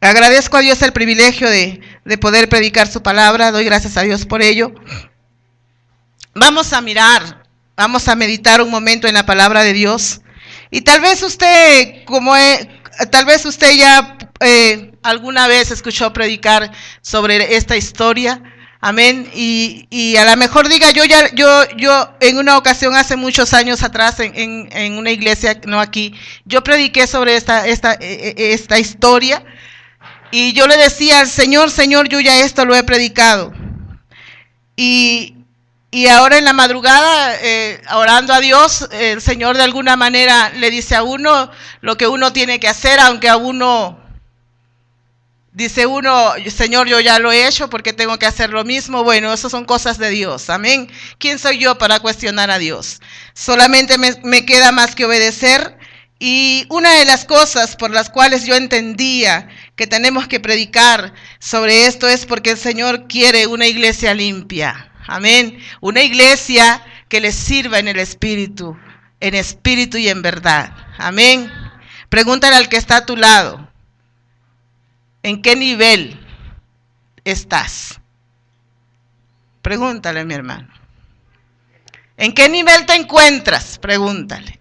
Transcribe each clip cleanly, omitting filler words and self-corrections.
Agradezco a Dios el privilegio de poder predicar su palabra. Doy gracias a Dios por ello. Vamos a meditar un momento en la palabra de Dios. Y tal vez usted, ya alguna vez escuchó predicar sobre esta historia. Amén. Y a lo mejor diga, yo en una ocasión hace muchos años atrás en una iglesia, no aquí, yo prediqué sobre esta historia. Y yo le decía al Señor, yo ya esto lo he predicado. Y ahora en la madrugada, orando a Dios, el Señor de alguna manera le dice a uno lo que uno tiene que hacer, aunque a uno, dice uno, Señor, yo ya lo he hecho, porque tengo que hacer lo mismo. Bueno, eso son cosas de Dios, amén. ¿Quién soy yo para cuestionar a Dios? Solamente me queda más que obedecer. Y una de las cosas por las cuales yo entendía que tenemos que predicar sobre esto es porque el Señor quiere una iglesia limpia. Amén. Una iglesia que le sirva en espíritu y en verdad. Amén. Pregúntale al que está a tu lado, ¿en qué nivel estás? Pregúntale, mi hermano. ¿En qué nivel te encuentras? Pregúntale.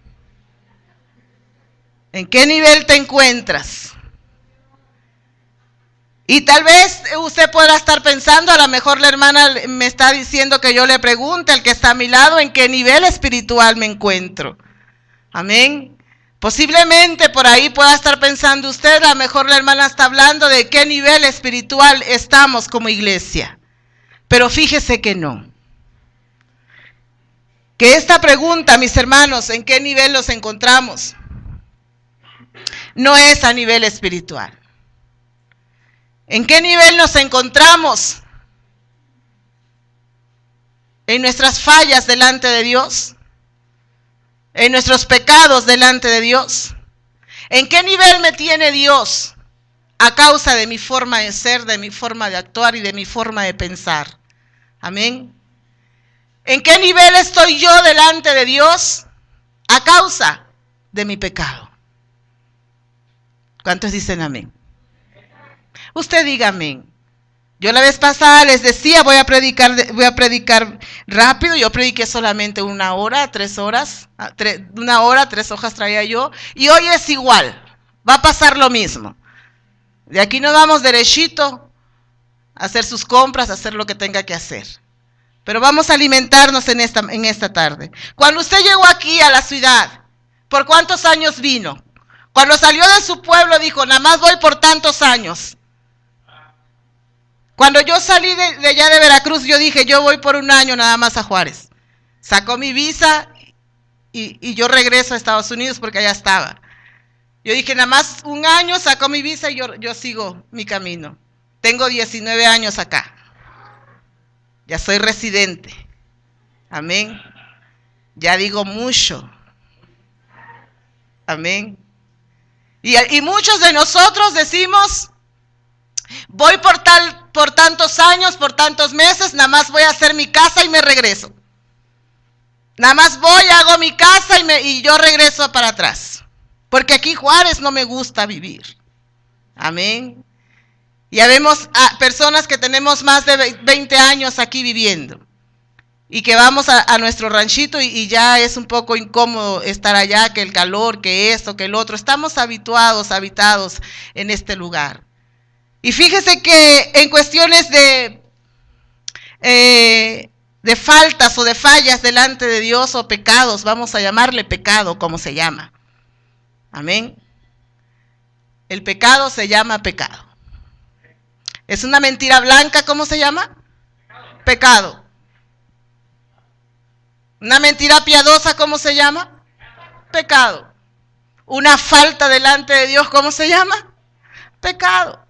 ¿En qué nivel te encuentras? Y tal vez usted pueda estar pensando, a lo mejor la hermana me está diciendo que yo le pregunte al que está a mi lado, ¿en qué nivel espiritual me encuentro? Amén. Posiblemente por ahí pueda estar pensando usted, a lo mejor la hermana está hablando de qué nivel espiritual estamos como iglesia. Pero fíjese que no. Que esta pregunta, mis hermanos, ¿en qué nivel nos encontramos? No es a nivel espiritual. ¿En qué nivel nos encontramos? ¿En nuestras fallas delante de Dios? ¿En nuestros pecados delante de Dios? ¿En qué nivel me tiene Dios a causa de mi forma de ser, de mi forma de actuar y de mi forma de pensar? Amén. ¿En qué nivel estoy yo delante de Dios a causa de mi pecado? ¿Cuántos dicen amén? Usted diga amén. Yo la vez pasada les decía, voy a predicar rápido. Yo prediqué solamente 1 hora, 3 horas. 1 hora, 3 hojas traía yo. Y hoy es igual. Va a pasar lo mismo. De aquí nos vamos derechito a hacer sus compras, a hacer lo que tenga que hacer. Pero vamos a alimentarnos en esta tarde. Cuando usted llegó aquí a la ciudad, ¿por cuántos años vino? Cuando salió de su pueblo dijo, nada más voy por tantos años. Cuando yo salí de allá de Veracruz, yo dije, yo voy por 1 año nada más a Juárez. Sacó mi visa y yo regreso a Estados Unidos porque allá estaba. Yo dije, nada más 1 año, sacó mi visa y yo sigo mi camino. Tengo 19 años acá. Ya soy residente. Amén. Ya digo mucho. Amén. Y muchos de nosotros decimos, voy por tantos años, por tantos meses, nada más voy a hacer mi casa y me regreso. Nada más voy, hago mi casa y yo regreso para atrás. Porque aquí Juárez no me gusta vivir. Amén. Ya vemos a personas que tenemos más de 20 años aquí viviendo. Y que vamos a nuestro ranchito y ya es un poco incómodo estar allá, que el calor, que esto, que el otro. Estamos habitados en este lugar. Y fíjese que en cuestiones de faltas o de fallas delante de Dios o pecados, vamos a llamarle pecado como se llama. Amén. El pecado se llama pecado. Es una mentira blanca, ¿cómo se llama? Pecado. Una mentira piadosa, ¿cómo se llama? Pecado. Una falta delante de Dios, ¿cómo se llama? Pecado.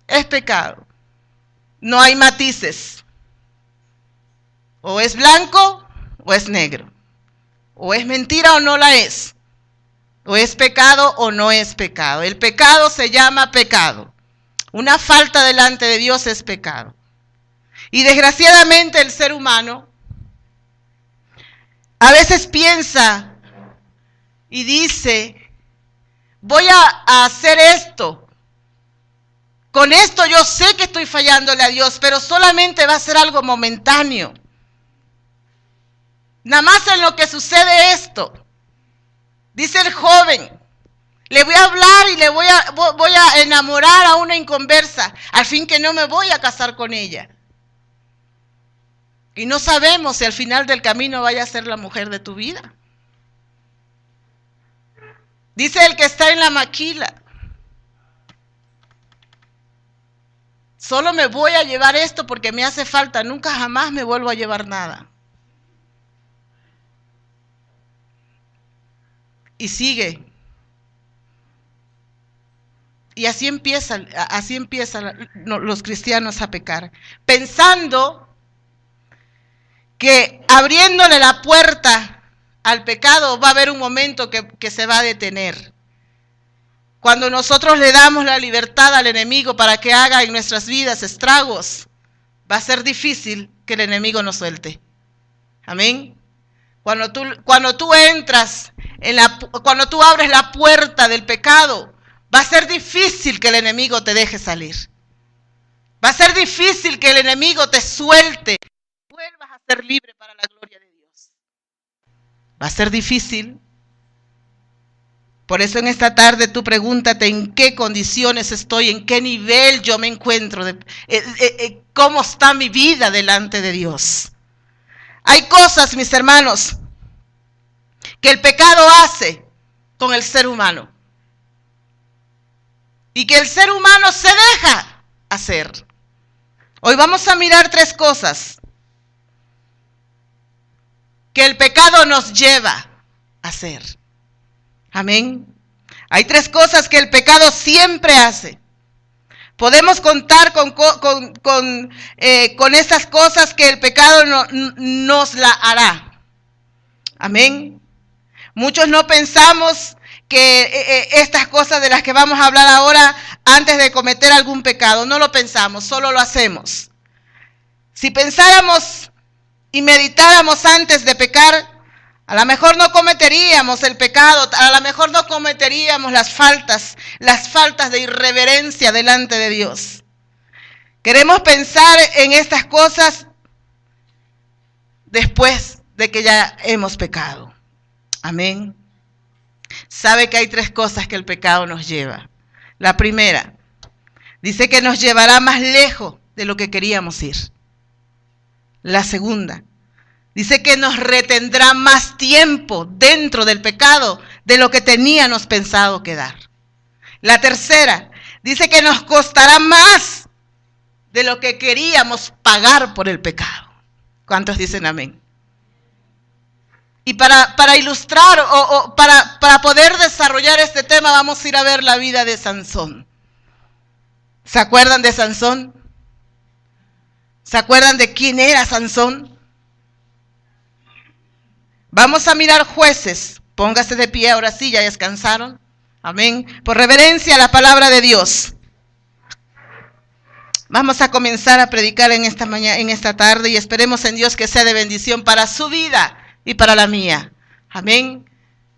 Es pecado. No hay matices. O es blanco o es negro. O es mentira o no la es. O es pecado o no es pecado. El pecado se llama pecado. Una falta delante de Dios es pecado. Y desgraciadamente el ser humano a veces piensa y dice, voy a hacer esto Con esto yo sé que estoy fallándole a Dios, pero solamente va a ser algo momentáneo. Nada más en lo que sucede esto. Dice el joven, le voy a hablar y le voy a enamorar a una inconversa, al fin que no me voy a casar con ella. Y no sabemos si al final del camino vaya a ser la mujer de tu vida. Dice el que está en la maquila, solo me voy a llevar esto porque me hace falta, nunca jamás me vuelvo a llevar nada. Y sigue. Y así empiezan los cristianos a pecar, pensando que abriéndole la puerta al pecado va a haber un momento que se va a detener. Cuando nosotros le damos la libertad al enemigo para que haga en nuestras vidas estragos, va a ser difícil que el enemigo nos suelte. Amén. Cuando tú entras, cuando tú abres la puerta del pecado, va a ser difícil que el enemigo te deje salir. Va a ser difícil que el enemigo te suelte. Vuelvas a ser libre para la gloria de Dios. Va a ser difícil. Por eso en esta tarde tú pregúntate en qué condiciones estoy, en qué nivel yo me encuentro, cómo está mi vida delante de Dios. Hay cosas, mis hermanos, que el pecado hace con el ser humano. Y que el ser humano se deja hacer. Hoy vamos a mirar 3 cosas que el pecado nos lleva a hacer. Amén. Hay 3 cosas que el pecado siempre hace. Podemos contar con esas cosas que el pecado nos la hará. Amén. Muchos no pensamos que estas cosas de las que vamos a hablar ahora antes de cometer algún pecado, no lo pensamos, solo lo hacemos. Si pensáramos y meditáramos antes de pecar, a lo mejor no cometeríamos el pecado, a lo mejor no cometeríamos las faltas de irreverencia delante de Dios. Queremos pensar en estas cosas después de que ya hemos pecado. Amén. Sabe que hay 3 cosas que el pecado nos lleva. La primera, dice que nos llevará más lejos de lo que queríamos ir. La segunda, dice que nos retendrá más tiempo dentro del pecado de lo que teníamos pensado quedar. La tercera, dice que nos costará más de lo que queríamos pagar por el pecado. ¿Cuántos dicen amén? Y para ilustrar o para poder desarrollar este tema vamos a ir a ver la vida de Sansón. ¿Se acuerdan de Sansón? ¿Se acuerdan de quién era Sansón? Vamos a mirar Jueces. Póngase de pie, ahora sí, ya descansaron. Amén. Por reverencia a la palabra de Dios. Vamos a comenzar a predicar en esta tarde y esperemos en Dios que sea de bendición para su vida y para la mía. Amén.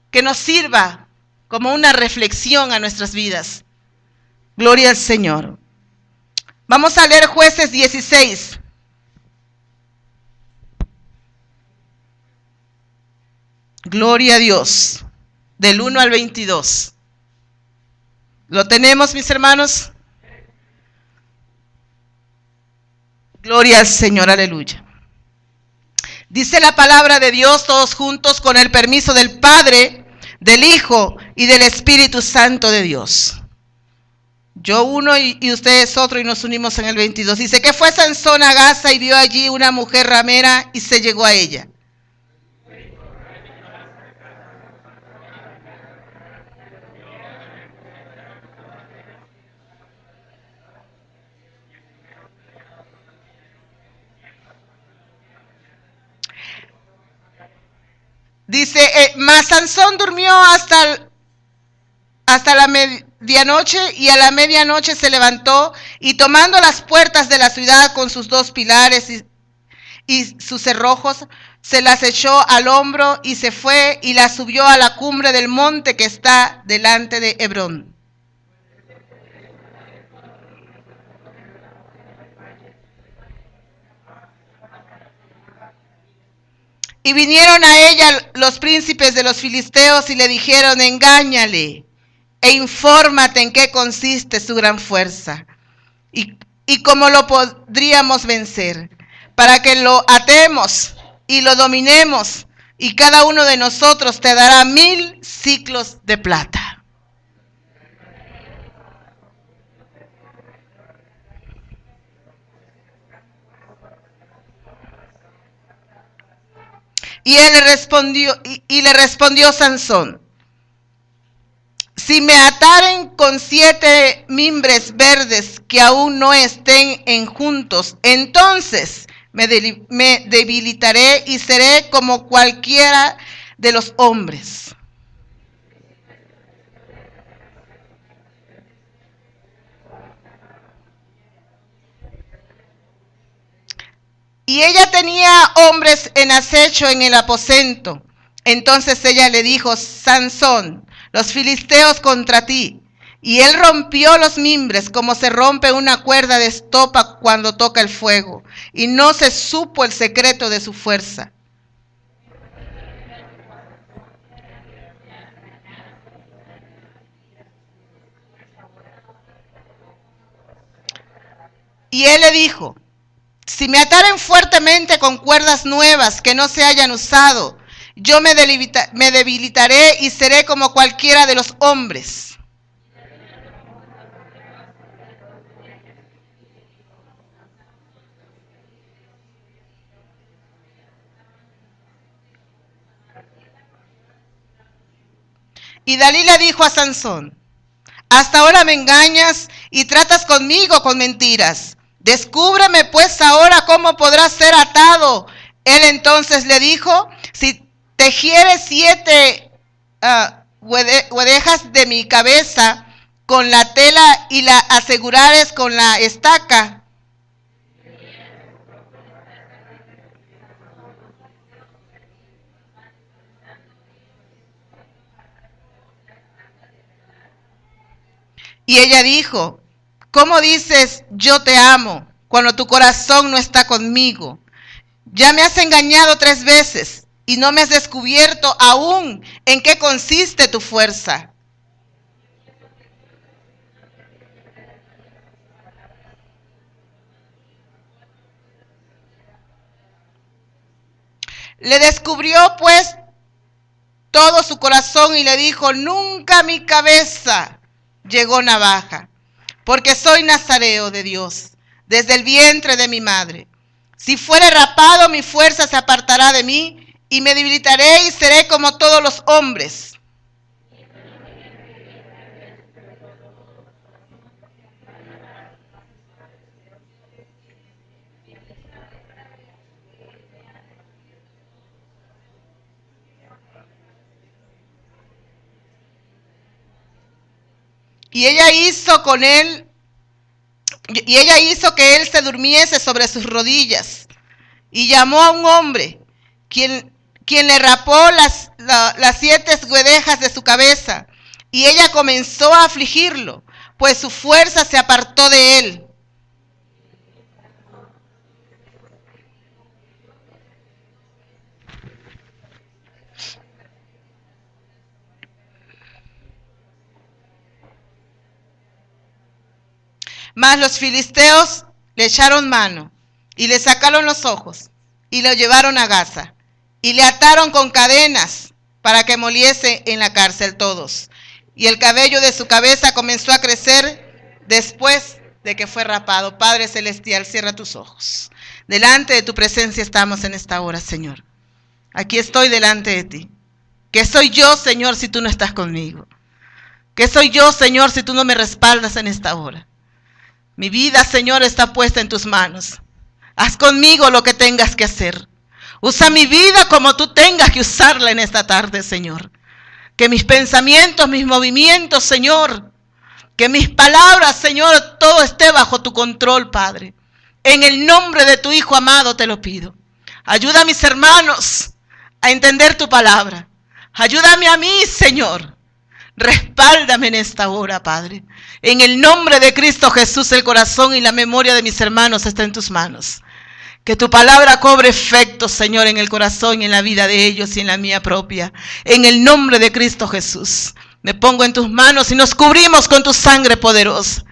Que nos sirva como una reflexión a nuestras vidas. Gloria al Señor. Vamos a leer Jueces 16. Gloria a Dios. Del 1 al 22. ¿Lo tenemos, mis hermanos? Gloria al Señor, aleluya. Dice la palabra de Dios, todos juntos, con el permiso del Padre, del Hijo y del Espíritu Santo de Dios. Yo uno y ustedes otro, y nos unimos en el 22. Dice que fue Sansón a Gaza y vio allí una mujer ramera y se llegó a ella. Dice, mas Sansón durmió hasta la medianoche, y a la medianoche se levantó y tomando las puertas de la ciudad con sus 2 pilares y sus cerrojos, se las echó al hombro y se fue y las subió a la cumbre del monte que está delante de Hebrón. Y vinieron a ella los príncipes de los filisteos y le dijeron: engáñale e infórmate en qué consiste su gran fuerza y cómo lo podríamos vencer, para que lo atemos y lo dominemos, y cada uno de nosotros te dará 1000 siclos de plata. Y él le respondió Sansón: si me ataren con 7 mimbres verdes que aún no estén enjuntos, entonces me debilitaré y seré como cualquiera de los hombres. Y ella tenía hombres en acecho en el aposento. Entonces ella le dijo: Sansón, los filisteos contra ti. Y él rompió los mimbres como se rompe una cuerda de estopa cuando toca el fuego. Y no se supo el secreto de su fuerza. Y él le dijo: si me ataren fuertemente con cuerdas nuevas que no se hayan usado, yo me debilitaré y seré como cualquiera de los hombres. Y Dalila dijo a Sansón: hasta ahora me engañas y tratas conmigo con mentiras. Descúbreme pues ahora cómo podrás ser atado. Él entonces le dijo: si tejieres 7 guedejas de mi cabeza con la tela y la asegurares con la estaca. Y ella dijo: ¿cómo dices yo te amo cuando tu corazón no está conmigo? Ya me has engañado 3 veces y no me has descubierto aún en qué consiste tu fuerza. Le descubrió pues todo su corazón y le dijo: nunca mi cabeza llegó navaja, porque soy nazareo de Dios desde el vientre de mi madre. Si fuere rapado, mi fuerza se apartará de mí y me debilitaré y seré como todos los hombres. Y ella hizo que él se durmiese sobre sus rodillas, y llamó a un hombre, quien le rapó las 7 guedejas de su cabeza, y ella comenzó a afligirlo, pues su fuerza se apartó de él. Mas los filisteos le echaron mano y le sacaron los ojos y lo llevaron a Gaza y le ataron con cadenas para que moliese en la cárcel todos. Y el cabello de su cabeza comenzó a crecer después de que fue rapado. Padre celestial, cierra tus ojos. Delante de tu presencia estamos en esta hora, Señor. Aquí estoy delante de ti. ¿Qué soy yo, Señor, si tú no estás conmigo? ¿Qué soy yo, Señor, si tú no me respaldas en esta hora? Mi vida, Señor, está puesta en tus manos. Haz conmigo lo que tengas que hacer. Usa mi vida como tú tengas que usarla en esta tarde, Señor. Que mis pensamientos, mis movimientos, Señor, que mis palabras, Señor, todo esté bajo tu control, Padre. En el nombre de tu Hijo amado te lo pido. Ayuda a mis hermanos a entender tu palabra. Ayúdame a mí, Señor. Respáldame en esta hora, Padre. En el nombre de Cristo Jesús, el corazón y la memoria de mis hermanos está en tus manos. Que tu palabra cobre efecto, Señor, en el corazón y en la vida de ellos y en la mía propia. En el nombre de Cristo Jesús. Me pongo en tus manos y nos cubrimos con tu sangre poderosa.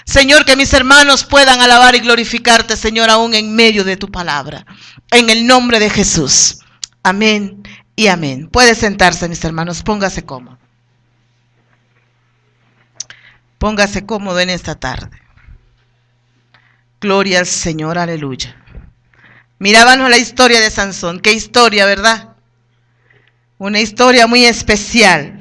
Señor, que mis hermanos puedan alabar y glorificarte, Señor, aún en medio de tu palabra. En el nombre de Jesús. Amén y amén. Puede sentarse, mis hermanos. Póngase cómodo. Póngase cómodo en esta tarde. Gloria al Señor, aleluya. Mirábamos la historia de Sansón. Qué historia, ¿verdad? Una historia muy especial.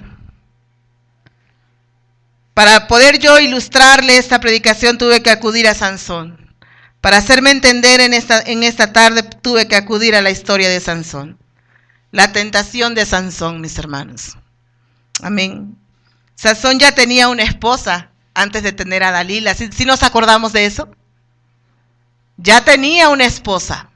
Para poder yo ilustrarle esta predicación tuve que acudir a Sansón. Para hacerme entender en esta tarde tuve que acudir a la historia de Sansón. La tentación de Sansón, mis hermanos. Amén. Sansón ya tenía una esposa antes de tener a Dalila. ¿Sí nos acordamos de eso? Ya tenía una esposa.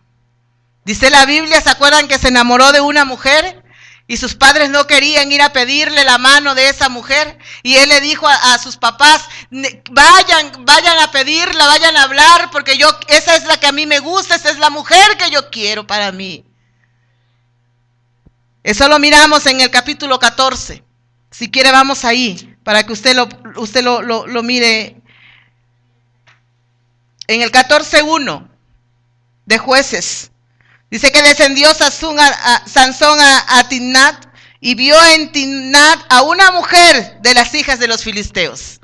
Dice la Biblia, ¿se acuerdan que se enamoró de una mujer? Y sus padres no querían ir a pedirle la mano de esa mujer. Y él le dijo a sus papás, vayan a pedirla, vayan a hablar, porque esa es la que a mí me gusta, esa es la mujer que yo quiero para mí. Eso lo miramos en el capítulo 14. Si quiere vamos ahí, para que usted lo mire. En el 14:1 de Jueces. Dice que descendió Sansón a Timnat y vio en Timnat a una mujer de las hijas de los filisteos.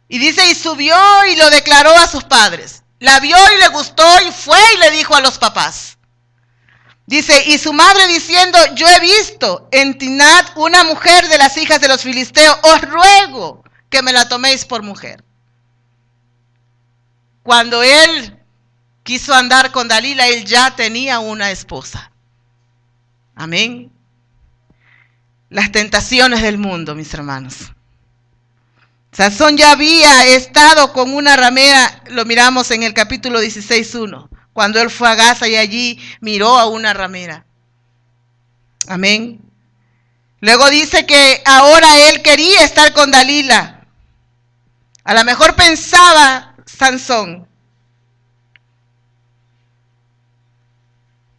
Y dice, y subió y lo declaró a sus padres. La vio y le gustó y fue y le dijo a los papás. Dice, y su madre diciendo, yo he visto en Timnat una mujer de las hijas de los filisteos, os ruego que me la toméis por mujer. Cuando él quiso andar con Dalila, él ya tenía una esposa. Amén. Las tentaciones del mundo, mis hermanos. Sansón ya había estado con una ramera, lo miramos en el capítulo 16:1, cuando él fue a Gaza y allí miró a una ramera. Amén. Luego dice que ahora él quería estar con Dalila. A lo mejor pensaba Sansón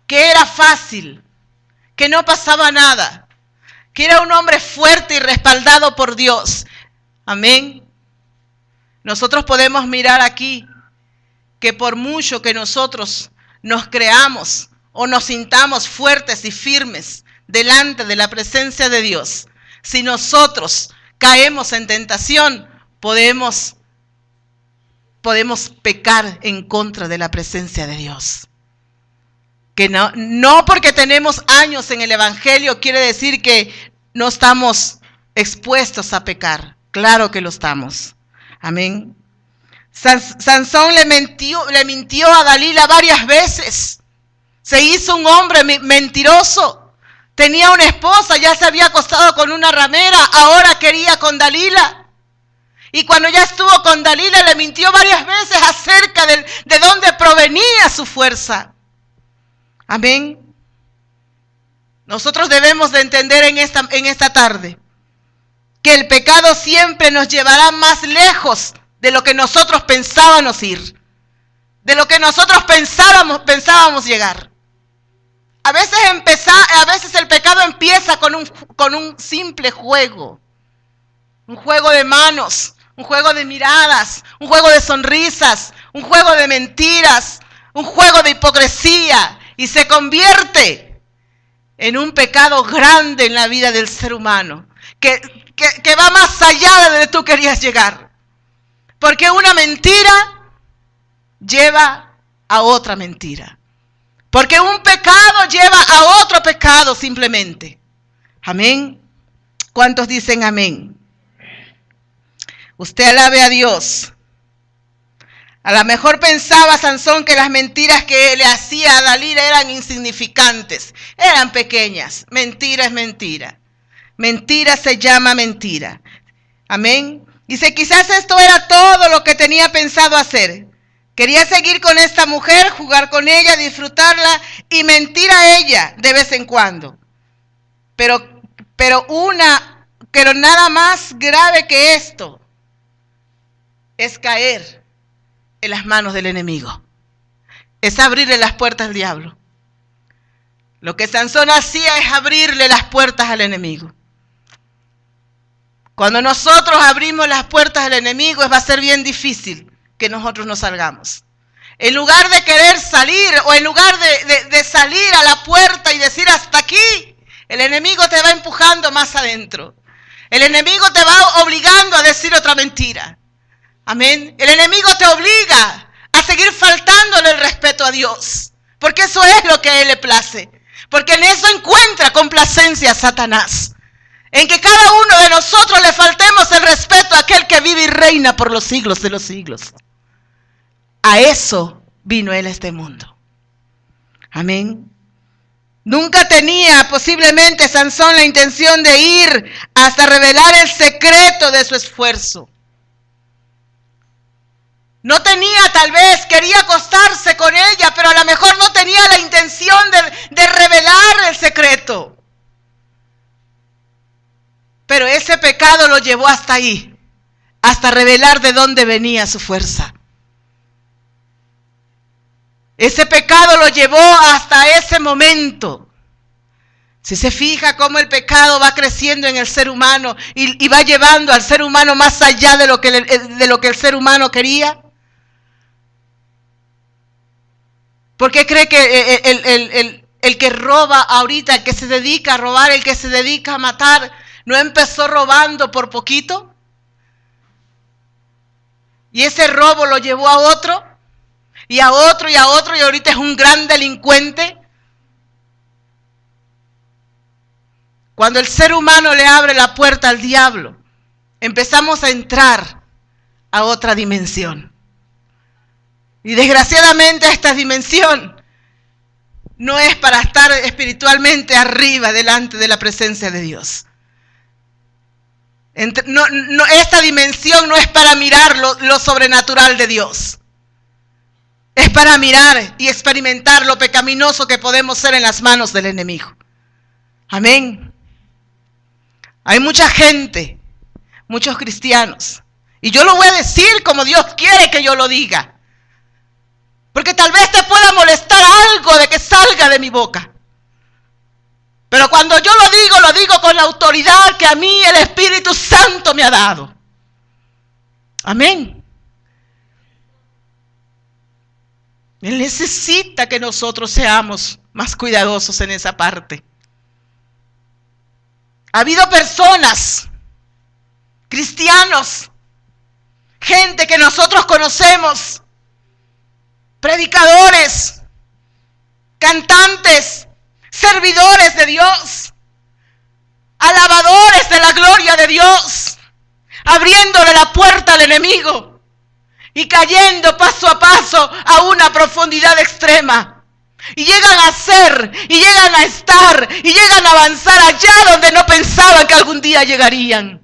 que era fácil, que no pasaba nada, que era un hombre fuerte y respaldado por Dios. Amén. Nosotros podemos mirar aquí que por mucho que nosotros nos creamos o nos sintamos fuertes y firmes delante de la presencia de Dios, si nosotros caemos en tentación, podemos pecar en contra de la presencia de Dios. Que no porque tenemos años en el Evangelio quiere decir que no estamos expuestos a pecar. Claro que lo estamos. Amén. Sansón le mintió a Dalila varias veces. Se hizo un hombre mentiroso. Tenía una esposa, ya se había acostado con una ramera, ahora quería con Dalila. Y cuando ya estuvo con Dalila le mintió varias veces acerca de dónde provenía su fuerza. Amén. Nosotros debemos de entender en esta tarde que el pecado siempre nos llevará más lejos de lo que nosotros pensábamos ir, de lo que nosotros pensábamos llegar. A veces el pecado empieza con un simple juego, un juego de manos, un juego de miradas, un juego de sonrisas, un juego de mentiras, un juego de hipocresía. Y se convierte en un pecado grande en la vida del ser humano, que va más allá de donde tú querías llegar. Porque una mentira lleva a otra mentira. Porque un pecado lleva a otro pecado simplemente. Amén. ¿Cuántos dicen amén? Usted alabe a Dios. A lo mejor pensaba Sansón que las mentiras que le hacía a Dalila eran insignificantes, eran pequeñas. Mentira es mentira. Mentira se llama mentira. Amén. Dice, quizás esto era todo lo que tenía pensado hacer. Quería seguir con esta mujer, jugar con ella, disfrutarla y mentir a ella de vez en cuando. Pero nada más grave que esto es caer en las manos del enemigo. es abrirle las puertas al diablo. Lo que Sansón hacía es abrirle las puertas al enemigo. Cuando nosotros abrimos las puertas al enemigo, va a ser bien difícil que nosotros nos salgamos. En lugar de querer salir o en lugar de salir a la puerta y decir hasta aquí, el enemigo te va empujando más adentro. El enemigo te va obligando a decir otra mentira. Amén. El enemigo te obliga a seguir faltándole el respeto a Dios. Porque eso es lo que a él le place. Porque en eso encuentra complacencia a Satanás. En que cada uno de nosotros le faltemos el respeto a aquel que vive y reina por los siglos de los siglos. A eso vino él a este mundo. Amén. Nunca tenía posiblemente Sansón la intención de ir hasta revelar el secreto de su esfuerzo. No tenía, tal vez, quería acostarse con ella, pero a lo mejor no tenía la intención de revelar el secreto. Pero ese pecado lo llevó hasta ahí, hasta revelar de dónde venía su fuerza. Ese pecado lo llevó hasta ese momento. Si se fija cómo el pecado va creciendo en el ser humano y va llevando al ser humano más allá de lo que el ser humano quería. ¿Por qué cree que el que roba ahorita, el que se dedica a robar, el que se dedica a matar, no empezó robando por poquito? Y ese robo lo llevó a otro, y a otro, y a otro, y ahorita es un gran delincuente. Cuando el ser humano le abre la puerta al diablo, empezamos a entrar a otra dimensión. Y desgraciadamente esta dimensión no es para estar espiritualmente arriba delante de la presencia de Dios. Esta dimensión no es para mirar lo sobrenatural de Dios. Es para mirar y experimentar lo pecaminoso que podemos ser en las manos del enemigo. Amén. Hay mucha gente, muchos cristianos, y yo lo voy a decir como Dios quiere que yo lo diga. Porque tal vez te pueda molestar algo de que salga de mi boca. Pero cuando yo lo digo con la autoridad que a mí el Espíritu Santo me ha dado. Amén. Él necesita que nosotros seamos más cuidadosos en esa parte. Ha habido personas, cristianos, gente que nosotros conocemos, predicadores, cantantes, servidores de Dios, alabadores de la gloria de Dios, abriéndole la puerta al enemigo y cayendo paso a paso a una profundidad extrema. Y llegan a ser, y llegan a estar, y llegan a avanzar allá donde no pensaban que algún día llegarían.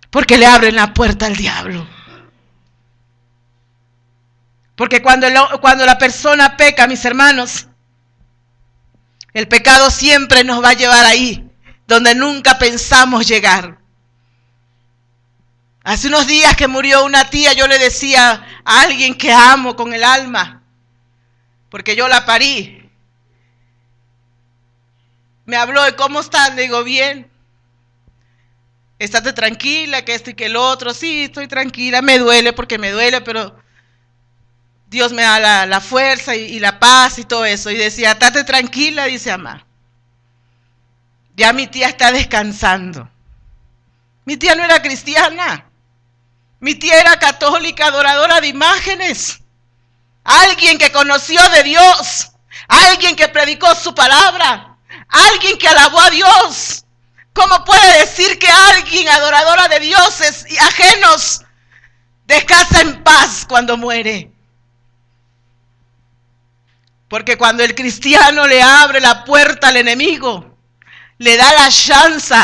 Porque le abren la puerta al diablo. Porque cuando la persona peca, mis hermanos, el pecado siempre nos va a llevar ahí, donde nunca pensamos llegar. Hace unos días que murió una tía, yo le decía a alguien que amo con el alma, porque yo la parí. Me habló de cómo están, le digo, bien. Estate tranquila, que esto y que el otro. Sí, estoy tranquila, me duele porque me duele, pero Dios me da la fuerza y la paz y todo eso. Y decía, estate tranquila, dice mamá. Ya mi tía está descansando. Mi tía no era cristiana. Mi tía era católica, adoradora de imágenes. Alguien que conoció de Dios. Alguien que predicó su palabra. Alguien que alabó a Dios. ¿Cómo puede decir que alguien adoradora de dioses y ajenos descansa en paz cuando muere? Porque cuando el cristiano le abre la puerta al enemigo, le da la chance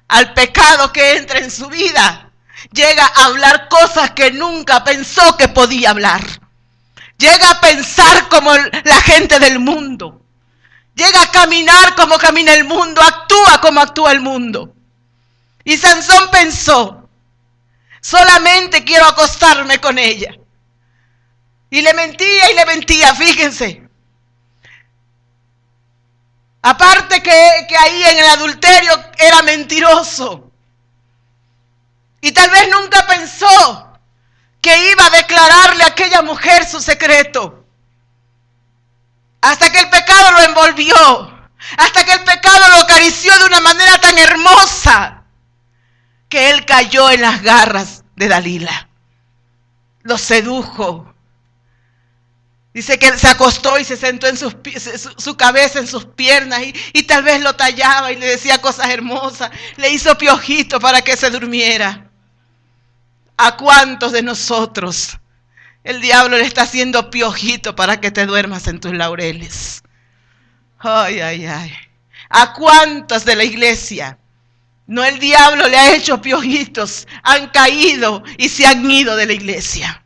al pecado que entra en su vida, llega a hablar cosas que nunca pensó que podía hablar. Llega a pensar como la gente del mundo. Llega a caminar como camina el mundo, actúa como actúa el mundo. Y Sansón pensó, solamente quiero acostarme con ella. Y le mentía, fíjense. Aparte que ahí en el adulterio era mentiroso. Y tal vez nunca pensó que iba a declararle a aquella mujer su secreto. Hasta que el pecado lo envolvió. Hasta que el pecado lo acarició de una manera tan hermosa que él cayó en las garras de Dalila. Lo sedujo. Dice que se acostó y se sentó en su cabeza en sus piernas y tal vez lo tallaba y le decía cosas hermosas. Le hizo piojito para que se durmiera. ¿A cuántos de nosotros el diablo le está haciendo piojito para que te duermas en tus laureles? Ay, ay, ay. ¿A cuántos de la iglesia no el diablo le ha hecho piojitos? Han caído y se han ido de la iglesia.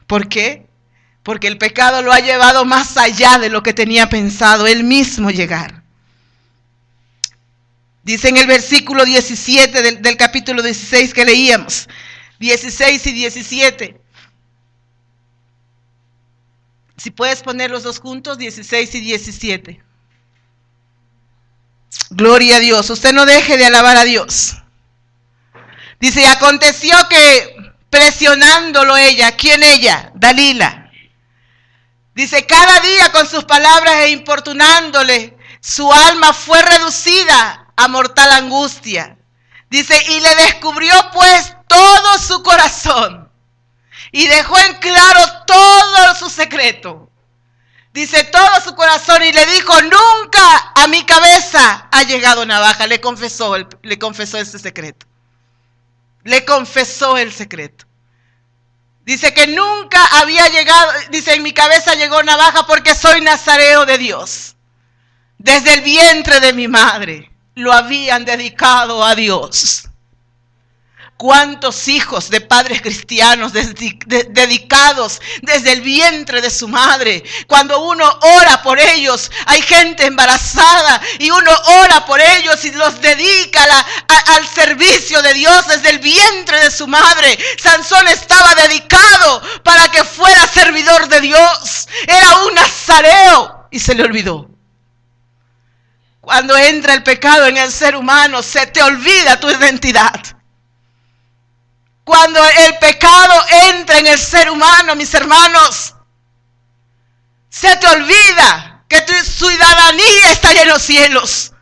¿Por qué? Porque el pecado lo ha llevado más allá de lo que tenía pensado él mismo llegar. Dice en el versículo 17 del capítulo 16 que leíamos, 16 y 17. Si puedes poner los dos juntos, 16 y 17. Gloria a Dios. Usted no deje de alabar a Dios. Dice, y aconteció que presionándolo ella, ¿quién ella? Dalila. Dice, cada día con sus palabras e importunándole, su alma fue reducida a mortal angustia. Dice, y le descubrió pues todo su corazón y dejó en claro todo su secreto. Dice, todo su corazón, y le dijo, nunca a mi cabeza ha llegado navaja. Le confesó ese secreto. Le confesó el secreto. Dice que nunca había llegado, dice, en mi cabeza llegó navaja porque soy nazareo de Dios. Desde el vientre de mi madre lo habían dedicado a Dios. ¿Cuántos hijos de padres cristianos dedicados desde el vientre de su madre? Cuando uno ora por ellos, hay gente embarazada y uno ora por ellos y los dedica al servicio de Dios desde el vientre de su madre. Sansón estaba dedicado para que fuera servidor de Dios. Era un nazareo y se le olvidó. Cuando entra el pecado en el ser humano, se te olvida tu identidad. Cuando el pecado entra en el ser humano, mis hermanos, se te olvida que tu ciudadanía está en los cielos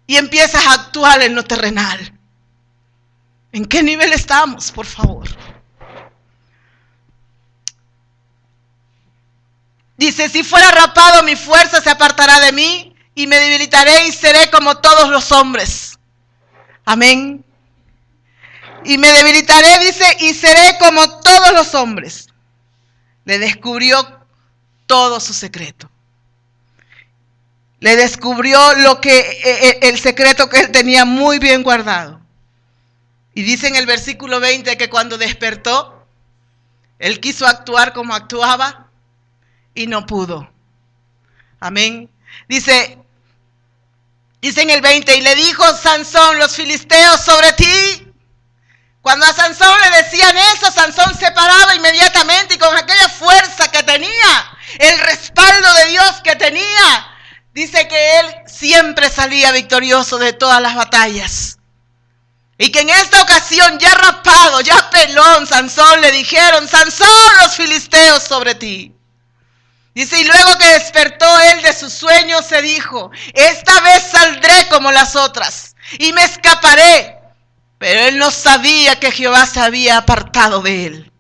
y empiezas a actuar en lo terrenal. ¿En qué nivel estamos, por favor? Dice, si fuera rapado, mi fuerza se apartará de mí y me debilitaré y seré como todos los hombres. Amén. Y me debilitaré, dice, y seré como todos los hombres. Le descubrió todo su secreto. Le descubrió el secreto que él tenía muy bien guardado. Y dice en el versículo 20 que cuando despertó, él quiso actuar como actuaba y no pudo. Amén. Dice en el 20, y le dijo Sansón, los filisteos sobre ti. Cuando a Sansón le decían eso, Sansón se paraba inmediatamente y con aquella fuerza que tenía, el respaldo de Dios que tenía, dice que él siempre salía victorioso de todas las batallas. Y que en esta ocasión, ya rapado, ya pelón, Sansón le dijeron, Sansón, los filisteos sobre ti. Dice, y luego que despertó él de su sueño, se dijo, esta vez saldré como las otras y me escaparé. Pero él no sabía que Jehová se había apartado de él.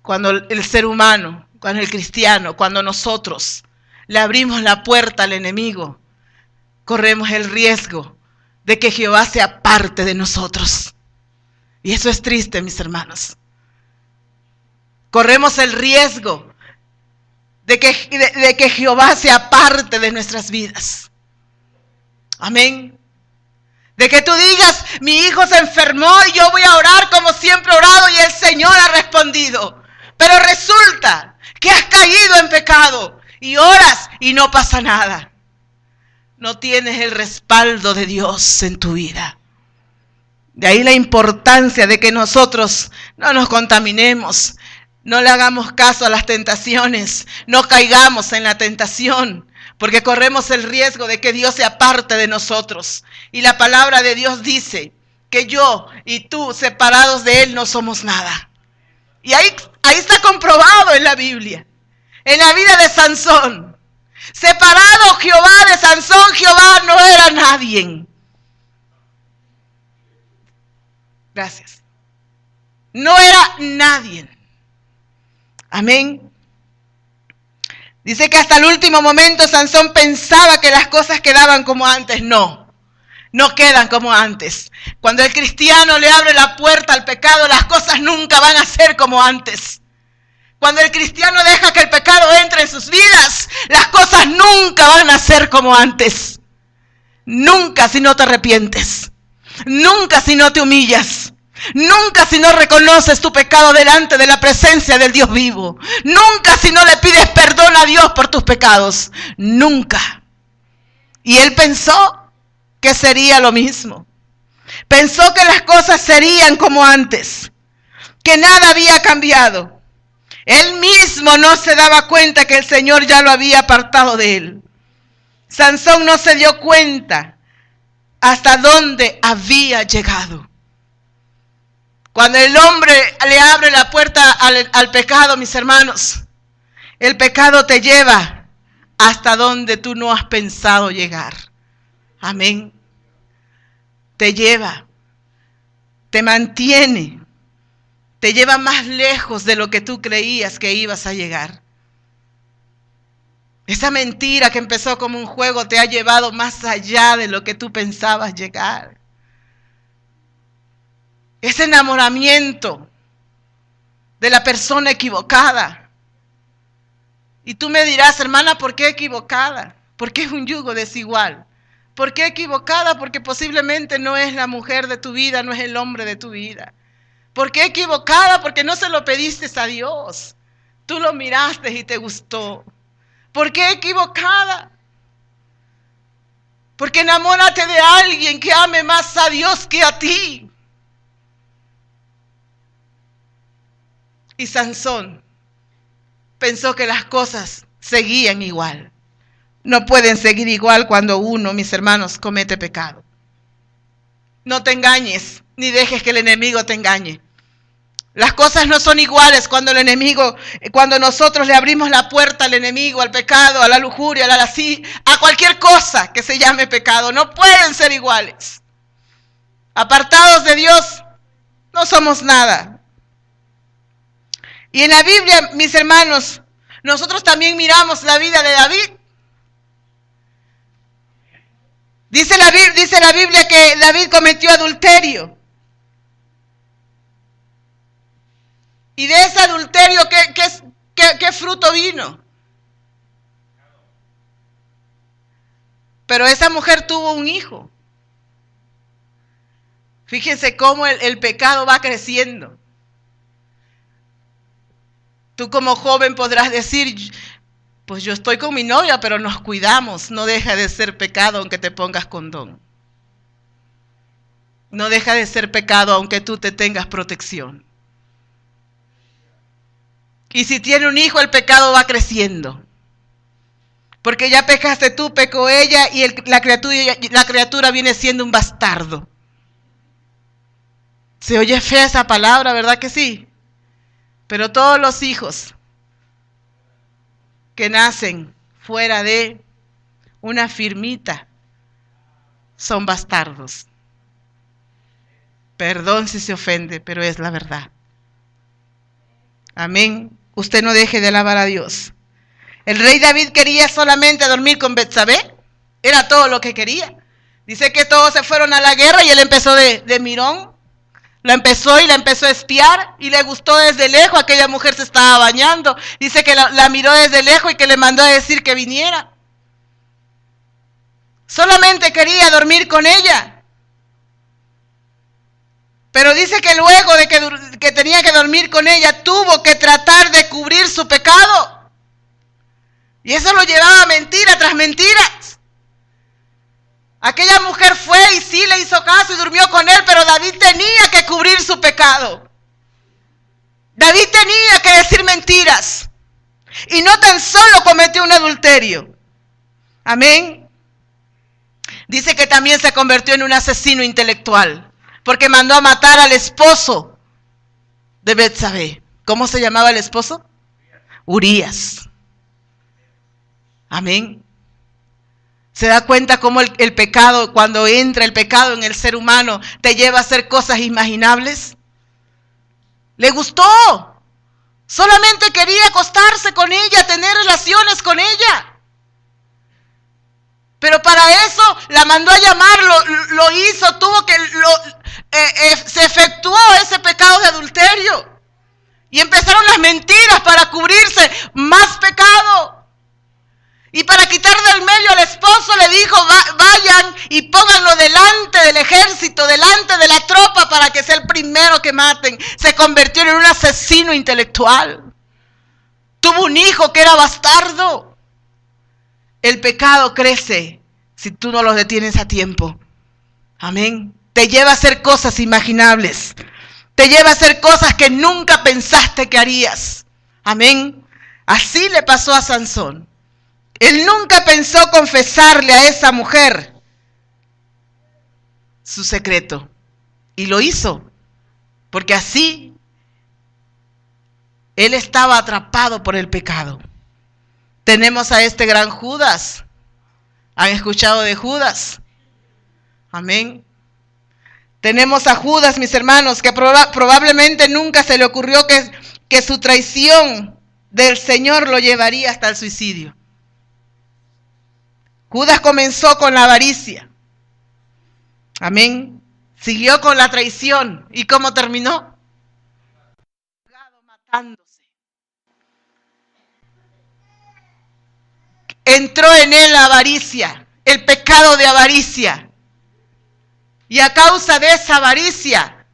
Cuando el ser humano, cuando el cristiano, cuando nosotros le abrimos la puerta al enemigo, corremos el riesgo de que Jehová se aparte de nosotros. Y eso es triste, mis hermanos. Corremos el riesgo de que Jehová se aparte de nuestras vidas. Amén. De que tú digas, mi hijo se enfermó y yo voy a orar como siempre he orado y el Señor ha respondido. Pero resulta que has caído en pecado y oras y no pasa nada. No tienes el respaldo de Dios en tu vida. De ahí la importancia de que nosotros no nos contaminemos, no le hagamos caso a las tentaciones, no caigamos en la tentación, porque corremos el riesgo de que Dios se aparte de nosotros. Y la palabra de Dios dice que yo y tú, separados de Él, no somos nada. Y ahí está comprobado en la Biblia, en la vida de Sansón. Separado Jehová de Sansón, Jehová no era nadie. Gracias. No era nadie. Amén. Dice que hasta el último momento Sansón pensaba que las cosas quedaban como antes. No quedan como antes. Cuando el cristiano le abre la puerta al pecado, las cosas nunca van a ser como antes. Cuando el cristiano deja que el pecado entre en sus vidas, las cosas nunca van a ser como antes. Nunca si no te arrepientes. Nunca si no te humillas. Nunca si no reconoces tu pecado delante de la presencia del Dios vivo. Nunca si no le pides perdón a Dios por tus pecados. Nunca. Y él pensó que sería lo mismo. Pensó que las cosas serían como antes. Que nada había cambiado. Él mismo no se daba cuenta que el Señor ya lo había apartado de él. Sansón no se dio cuenta hasta dónde había llegado. Cuando el hombre le abre la puerta al pecado, mis hermanos, el pecado te lleva hasta donde tú no has pensado llegar. Amén. Te lleva, te mantiene, te lleva más lejos de lo que tú creías que ibas a llegar. Esa mentira que empezó como un juego te ha llevado más allá de lo que tú pensabas llegar. Ese enamoramiento de la persona equivocada. Y tú me dirás, hermana, ¿por qué equivocada? Porque es un yugo desigual. ¿Por qué equivocada? Porque posiblemente no es la mujer de tu vida, no es el hombre de tu vida. ¿Por qué equivocada? Porque no se lo pediste a Dios. Tú lo miraste y te gustó. ¿Por qué equivocada? Porque enamórate de alguien que ame más a Dios que a ti. Y Sansón pensó que las cosas seguían igual. No pueden seguir igual cuando uno, mis hermanos, comete pecado. No te engañes, ni dejes que el enemigo te engañe. Las cosas no son iguales cuando nosotros le abrimos la puerta al enemigo, al pecado, a la lujuria, a cualquier cosa que se llame pecado. No pueden ser iguales. Apartados de Dios, no somos nada. Y en la Biblia, mis hermanos, nosotros también miramos la vida de David. Dice la Biblia que David cometió adulterio. Y de ese adulterio, ¿qué fruto vino? Pero esa mujer tuvo un hijo. Fíjense cómo el pecado va creciendo. Tú como joven podrás decir, pues yo estoy con mi novia, pero nos cuidamos. No deja de ser pecado aunque te pongas condón. No deja de ser pecado aunque tú te tengas protección. Y si tiene un hijo, el pecado va creciendo. Porque ya pecaste tú, pecó ella, y la criatura viene siendo un bastardo. Se oye fea esa palabra, ¿verdad que sí? Pero todos los hijos que nacen fuera de una firmita son bastardos. Perdón si se ofende, pero es la verdad. Amén. Usted no deje de alabar a Dios. El rey David quería solamente dormir con Betsabé. Era todo lo que quería. Dice que todos se fueron a la guerra y él empezó de mirón. La empezó a espiar y le gustó desde lejos. Aquella mujer se estaba bañando. Dice que la miró desde lejos y que le mandó a decir que viniera. Solamente quería dormir con ella. Pero dice que luego de que tenía que dormir con ella, tuvo que tratar de cubrir su pecado. Y eso lo llevaba a mentira tras mentiras. Aquella mujer fue y sí le hizo caso y durmió durmió con él, pero David tenía que cubrir su pecado. David tenía que decir mentiras. Y no tan solo cometió un adulterio. Amén. Dice que también se convirtió en un asesino intelectual, porque mandó a matar al esposo de Betsabé. ¿Cómo se llamaba el esposo? Urías. Amén. ¿Se da cuenta cómo el pecado, cuando entra el pecado en el ser humano, te lleva a hacer cosas inimaginables? Le gustó. Solamente quería acostarse con ella, tener relaciones con ella. Pero para eso la mandó a llamar, lo hizo, se efectuó ese pecado de adulterio. Y empezaron las mentiras para cubrirse más pecado. Y para quitar del medio al esposo le dijo, vayan y pónganlo delante del ejército, delante de la tropa para que sea el primero que maten. Se convirtió en un asesino intelectual. Tuvo un hijo que era bastardo. El pecado crece si tú no lo detienes a tiempo. Amén. Te lleva a hacer cosas imaginables. Te lleva a hacer cosas que nunca pensaste que harías. Amén. Así le pasó a Sansón. Él nunca pensó confesarle a esa mujer su secreto. Y lo hizo. Porque así él estaba atrapado por el pecado. Tenemos a este gran Judas. ¿Han escuchado de Judas? Amén. Tenemos a Judas, mis hermanos, que probablemente nunca se le ocurrió que su traición del Señor lo llevaría hasta el suicidio. Judas comenzó con la avaricia. Amén. Siguió con la traición. ¿Y cómo terminó? Matándose. Entró en él la avaricia, el pecado de avaricia. Y a causa de esa avaricia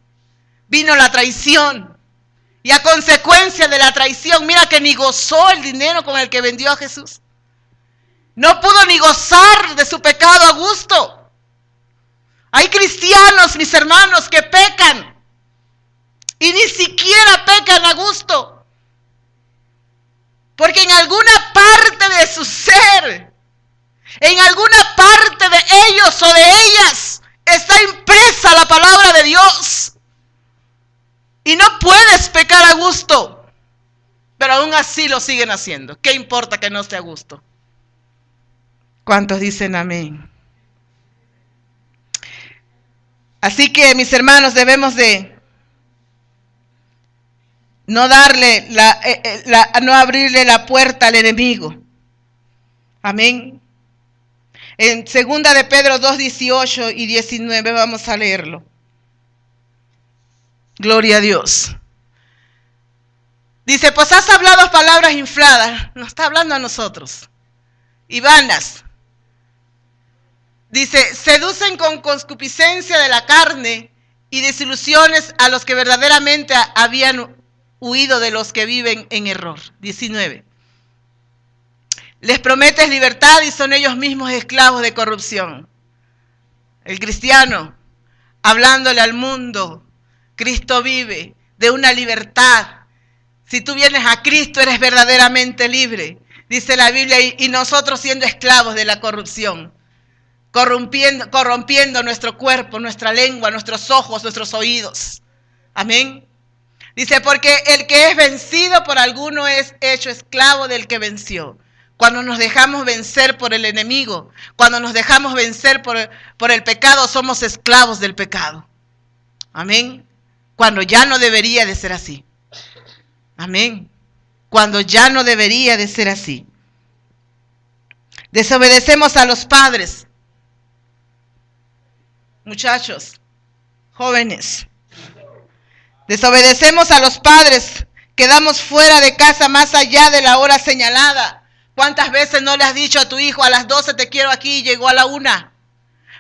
vino la traición. Y a consecuencia de la traición, mira que ni gozó el dinero con el que vendió a Jesús. No pudo ni gozar de su pecado a gusto. Hay cristianos, mis hermanos, que pecan y ni siquiera pecan a gusto. Porque en alguna parte de su ser, en alguna parte de ellos o de ellas, está impresa la palabra de Dios. Y no puedes pecar a gusto. Pero aún así lo siguen haciendo. ¿Qué importa que no esté a gusto? ¿Cuántos dicen amén? Así que, mis hermanos, debemos de no darle, no abrirle la puerta al enemigo. Amén. En 2 de Pedro 2, 18 y 19 vamos a leerlo. Gloria a Dios. Dice, pues has hablado palabras infladas. Nos está hablando a nosotros. Y vanas. Dice, seducen con concupiscencia de la carne y desilusiones a los que verdaderamente habían huido de los que viven en error. 19. Les prometes libertad y son ellos mismos esclavos de corrupción. El cristiano, hablándole al mundo, Cristo vive de una libertad. Si tú vienes a Cristo, eres verdaderamente libre. Dice la Biblia, y nosotros siendo esclavos de la corrupción. Corrompiendo nuestro cuerpo, nuestra lengua, nuestros ojos, nuestros oídos. Amén. Dice, porque el que es vencido por alguno es hecho esclavo del que venció. Cuando nos dejamos vencer por el enemigo, cuando nos dejamos vencer por el pecado, somos esclavos del pecado. Amén. Cuando ya no debería de ser así. Amén. Cuando ya no debería de ser así. Desobedecemos a los padres. Muchachos, jóvenes, desobedecemos a los padres, quedamos fuera de casa más allá de la hora señalada. ¿Cuántas veces no le has dicho a tu hijo a las 12 te quiero aquí y llegó a la 1?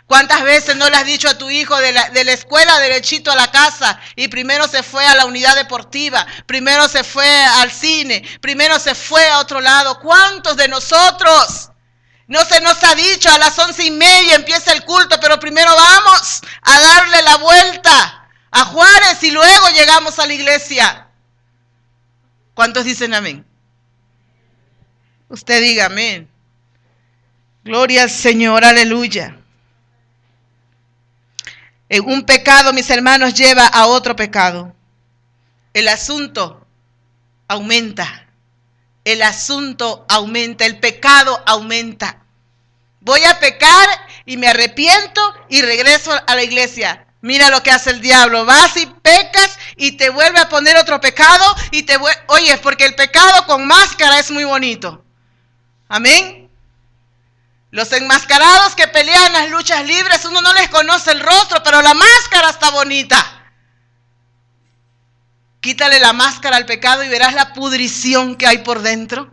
¿Cuántas veces no le has dicho a tu hijo de la escuela derechito a la casa y primero se fue a la unidad deportiva, primero se fue al cine, primero se fue a otro lado? ¿Cuántos de nosotros No se nos ha dicho a las 11:30 empieza el culto, pero primero vamos a darle la vuelta a Juárez y luego llegamos a la iglesia. ¿Cuántos dicen amén? Usted diga amén. Gloria al Señor, aleluya. Un pecado, mis hermanos, lleva a otro pecado. El asunto aumenta. El asunto aumenta, el pecado aumenta. Voy a pecar y me arrepiento y regreso a la iglesia. Mira lo que hace el diablo. Vas y pecas y te vuelve a poner otro pecado y oye, porque el pecado con máscara es muy bonito. Amén. Los enmascarados que pelean las luchas libres, uno no les conoce el rostro, pero la máscara está bonita. Quítale la máscara al pecado y verás la pudrición que hay por dentro.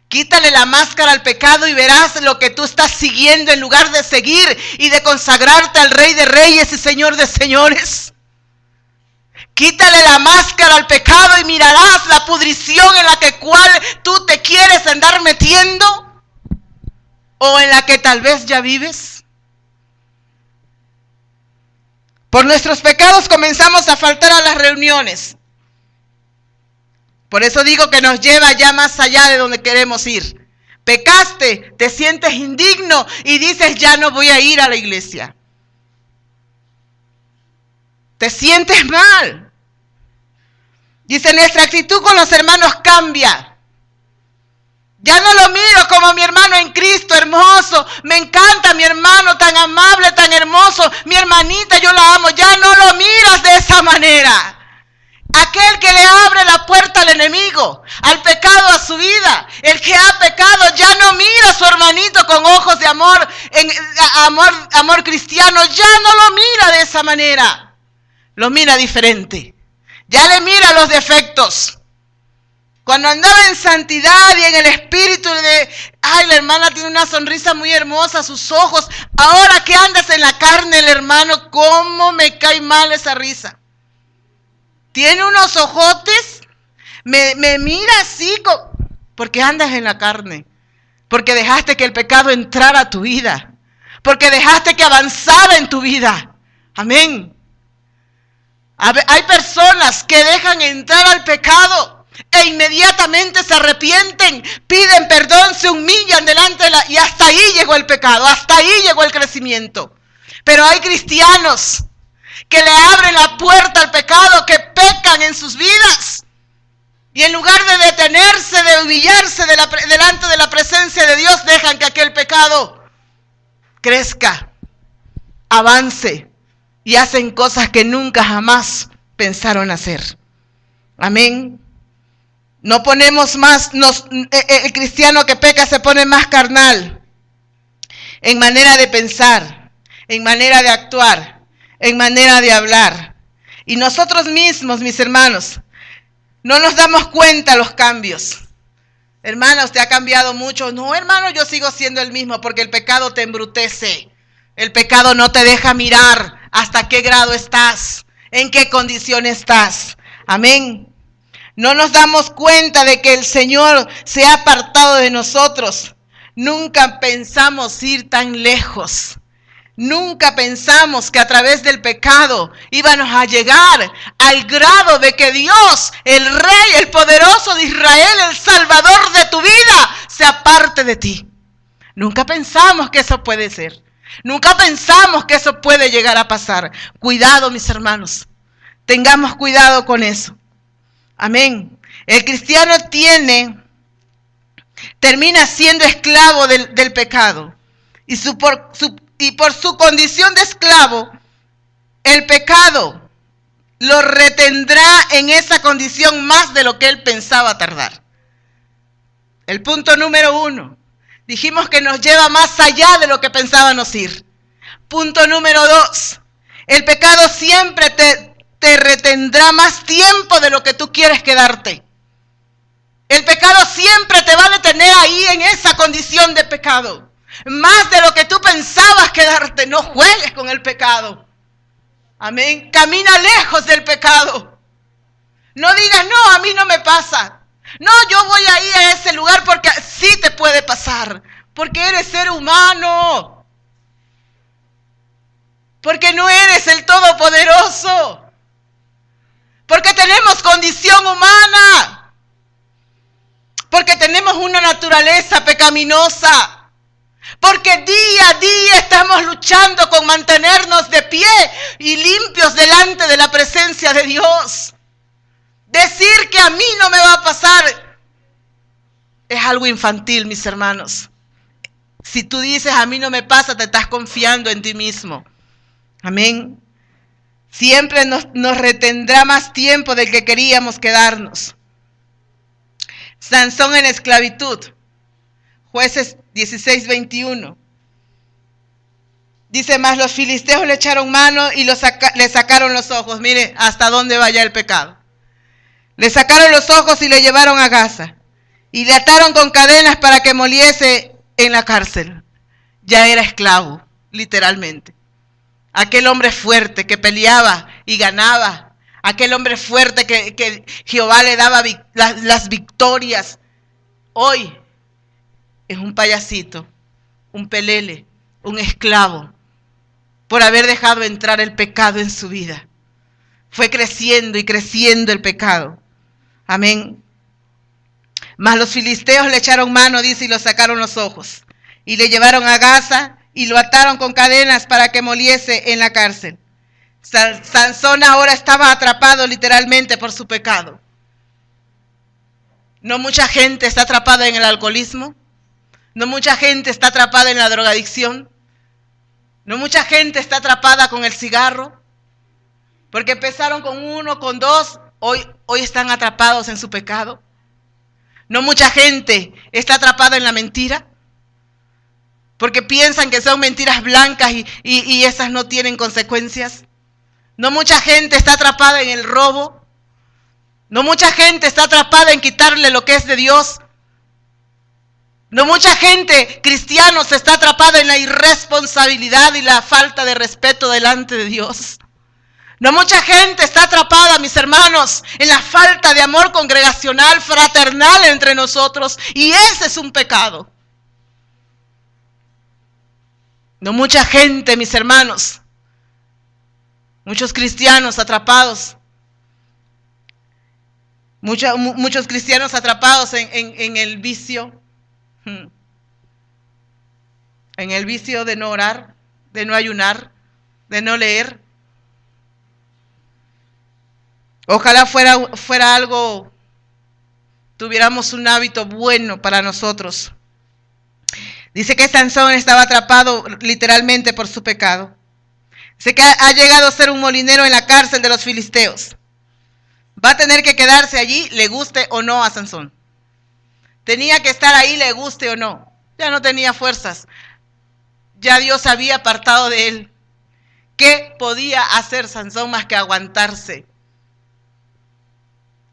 Quítale la máscara al pecado y verás lo que tú estás siguiendo en lugar de seguir y de consagrarte al Rey de Reyes y Señor de Señores. Quítale la máscara al pecado y mirarás la pudrición en la cual tú te quieres andar metiendo o en la que tal vez ya vives. Por nuestros pecados comenzamos a faltar a las reuniones. Por eso digo que nos lleva ya más allá de donde queremos ir. Pecaste, te sientes indigno y dices, ya no voy a ir a la iglesia. Te sientes mal. Dice, nuestra actitud con los hermanos cambia. Ya no lo miro como mi hermano en Cristo, hermoso. Me encanta mi hermano, tan amable, tan hermoso. Mi hermanita, yo la amo. Ya no lo miras de esa manera. Aquel que le abre la puerta al enemigo, al pecado, a su vida. El que ha pecado ya no mira a su hermanito con ojos de amor, amor cristiano. Ya no lo mira de esa manera. Lo mira diferente. Ya le mira los defectos. Cuando andaba en santidad y en el espíritu de, ay, la hermana tiene una sonrisa muy hermosa, sus ojos. Ahora que andas en la carne, el hermano, cómo me cae mal esa risa. Tiene unos ojotes, me mira así, porque andas en la carne. Porque dejaste que el pecado entrara a tu vida. Porque dejaste que avanzara en tu vida. Amén. Hay personas que dejan entrar al pecado e inmediatamente se arrepienten, piden perdón, se humillan delante de y hasta ahí llegó el pecado, hasta ahí llegó el crecimiento. Pero hay cristianos que le abren la puerta al pecado, que pecan en sus vidas. Y en lugar de detenerse, de humillarse delante de la presencia de Dios, dejan que aquel pecado crezca, avance y hacen cosas que nunca jamás pensaron hacer. Amén. No ponemos más, el cristiano que peca se pone más carnal en manera de pensar, en manera de actuar, en manera de hablar. Y nosotros mismos, mis hermanos, no nos damos cuenta los cambios. Hermana, usted ha cambiado mucho. No, hermano, yo sigo siendo el mismo porque el pecado te embrutece. El pecado no te deja mirar hasta qué grado estás, en qué condición estás. Amén. No nos damos cuenta de que el Señor se ha apartado de nosotros. Nunca pensamos ir tan lejos. Nunca pensamos que a través del pecado íbamos a llegar al grado de que Dios, el Rey, el poderoso de Israel, el Salvador de tu vida, se aparte de ti. Nunca pensamos que eso puede ser. Nunca pensamos que eso puede llegar a pasar. Cuidado, mis hermanos. Tengamos cuidado con eso. Amén. El cristiano termina siendo esclavo del pecado. Y por su condición de esclavo, el pecado lo retendrá en esa condición más de lo que él pensaba tardar. El punto número 1. Dijimos que nos lleva más allá de lo que pensábamos ir. Punto número 2. El pecado siempre te retendrá más tiempo de lo que tú quieres quedarte. El pecado siempre te va a detener ahí en esa condición de pecado. Más de lo que tú pensabas quedarte. No juegues con el pecado. Amén. Camina lejos del pecado. No digas, no, a mí no me pasa. No, yo voy a ir a ese lugar porque sí te puede pasar. Porque eres ser humano. Porque no eres el Todopoderoso. Porque tenemos condición humana. Porque tenemos una naturaleza pecaminosa. Porque día a día estamos luchando con mantenernos de pie y limpios delante de la presencia de Dios. Decir que a mí no me va a pasar es algo infantil, mis hermanos. Si tú dices a mí no me pasa, te estás confiando en ti mismo. Amén. Siempre nos retendrá más tiempo del que queríamos quedarnos. Sansón en esclavitud. Jueces 16:21. Dice, mas los filisteos le echaron mano y le sacaron los ojos. Mire hasta dónde vaya el pecado. Le sacaron los ojos y le llevaron a Gaza. Y le ataron con cadenas para que moliese en la cárcel. Ya era esclavo, literalmente. Aquel hombre fuerte que peleaba y ganaba. Aquel hombre fuerte que Jehová le daba las victorias. Hoy es un payasito, un pelele, un esclavo. Por haber dejado entrar el pecado en su vida. Fue creciendo y creciendo el pecado. Amén. Mas los filisteos le echaron mano, dice, y lo sacaron los ojos. Y le llevaron a Gaza y lo ataron con cadenas para que moliese en la cárcel. Sansón ahora estaba atrapado literalmente por su pecado. No mucha gente está atrapada en el alcoholismo. No mucha gente está atrapada en la drogadicción. No mucha gente está atrapada con el cigarro. Porque empezaron con 1, con 2, hoy están atrapados en su pecado. No mucha gente está atrapada en la mentira. Porque piensan que son mentiras blancas y esas no tienen consecuencias. No mucha gente está atrapada en el robo. No mucha gente está atrapada en quitarle lo que es de Dios. No mucha gente, cristianos, está atrapada en la irresponsabilidad y la falta de respeto delante de Dios. No mucha gente está atrapada, mis hermanos, en la falta de amor congregacional, fraternal entre nosotros. Y ese es un pecado. No mucha gente, mis hermanos, muchos cristianos atrapados. Muchos cristianos atrapados en el vicio. En el vicio de no orar, de no ayunar, de no leer. Ojalá fuera algo, tuviéramos un hábito bueno para nosotros. Dice que Sansón estaba atrapado literalmente por su pecado. Dice que ha llegado a ser un molinero en la cárcel de los filisteos. Va a tener que quedarse allí, le guste o no a Sansón. Tenía que estar ahí, le guste o no. Ya no tenía fuerzas. Ya Dios había apartado de él. ¿Qué podía hacer Sansón más que aguantarse?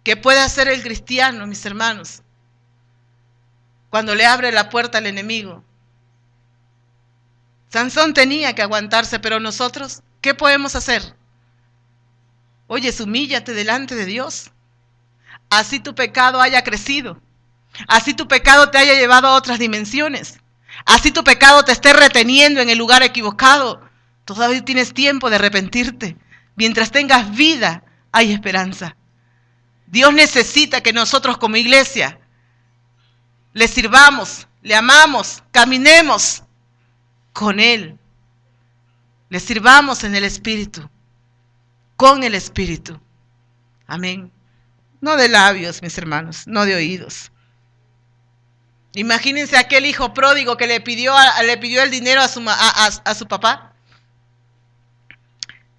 ¿Qué puede hacer el cristiano, mis hermanos? Cuando le abre la puerta al enemigo. Sansón tenía que aguantarse, pero nosotros, ¿qué podemos hacer? Oye, humíllate delante de Dios. Así tu pecado haya crecido. Así tu pecado te haya llevado a otras dimensiones. Así tu pecado te esté reteniendo en el lugar equivocado. Todavía tienes tiempo de arrepentirte. Mientras tengas vida, hay esperanza. Dios necesita que nosotros como iglesia le sirvamos, le amamos, caminemos con Él. Le sirvamos en el Espíritu, con el Espíritu. Amén. No de labios, mis hermanos, no de oídos. Imagínense aquel hijo pródigo que le pidió el dinero a su papá.